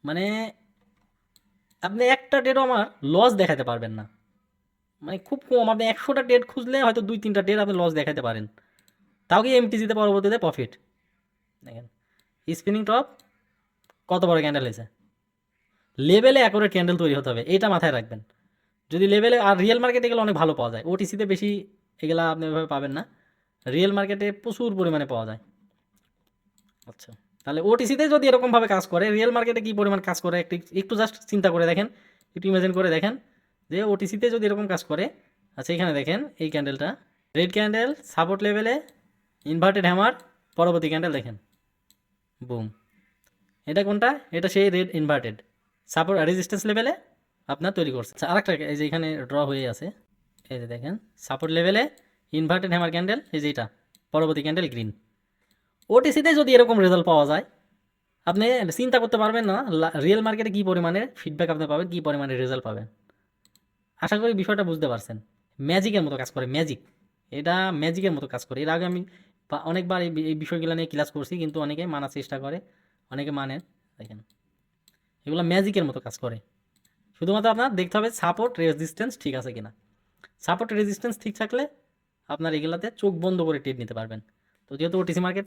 মানে আপনি একটা ডেটও আমার লস দেখাতে পারবেন না, মানে খুব কম। আপনি 100টা ডেট খুঁজলে হয়তো 2-3টা ডেট আপনি লস দেখাতে পারেন, তাও কি এমটিজিতে পরবর্তীতে প্রফিট। দেখেন স্পিনিং টপ কত বড় ক্যান্ডেল হয়েছে, লেভেলে অ্যাকুরেট ক্যান্ডেল তৈরি হতে হবে, এটা মাথায় রাখবেন। যদি লেভেলে, আর রিয়েল মার্কেটে এগুলো অনেক ভালো পাওয়া যায়, ওটিসিতে বেশি এগুলা আপনি এভাবে পাবেন না, রিয়েল মার্কেটে প্রচুর পরিমাণে পাওয়া যায়। আচ্ছা, তাহলে ওটিসিতে যদি এরকমভাবে কাজ করে, রিয়েল মার্কেটে কী পরিমাণ কাজ করে একটু একটু জাস্ট চিন্তা করে দেখেন, একটু ইমাজিন করে দেখেন যে ওটিসিতে যদি এরকম কাজ করে। আচ্ছা, এখানে দেখেন এই ক্যান্ডেলটা, রেড ক্যান্ডেল, সাপোর্ট লেভেলে, ইনভার্টেড হ্যামার, পরবর্তী ক্যান্ডেল দেখেন বুম। এটা কোনটা? এটা সেই রেড ইনভার্টেড সাপোর্ট রেজিস্ট্যান্স লেভেলে আপনার তৈরি করছে। আচ্ছা, আরেকটা এই যে এখানে ড্র হয়ে আছে, এই যে দেখেন সাপোর্ট লেভেলে ইনভার্টেড হ্যামার ক্যান্ডেল, এই যে এটা পরবর্তী ক্যান্ডেল গ্রিন। ওটিসিতে যদি এরকম রেজাল্ট পাওয়া যায়, আপনি চিন্তা করতে পারবেন না রিয়েল মার্কেটে কী পরিমাণে ফিডব্যাক আপনি পাবেন, কী পরিমাণে রেজাল্ট পাবেন। আশা করি বিষয়টা বুঝতে পারছেন। ম্যাজিকের মতো কাজ করে, ম্যাজিক, এটা ম্যাজিকের মতো কাজ করে। এর আগে আমি অনেকবার এই বিষয়গুলো নিয়ে ক্লাস করছি, কিন্তু অনেকে মানার চেষ্টা করে, অনেকে মানে। দেখেন এগুলো ম্যাজিকের মতো কাজ করে। শুধুমাত্র আপনার দেখতে হবে সাপোর্ট রেজিস্ট্যান্স ঠিক আছে কিনা। সাপোর্ট রেজিস্ট্যান্স ঠিক থাকলে আপনার এগুলাতে চোখ বন্ধ করে ট্রেড নিতে পারবেন। তো যেহেতু ওটিসি মার্কেট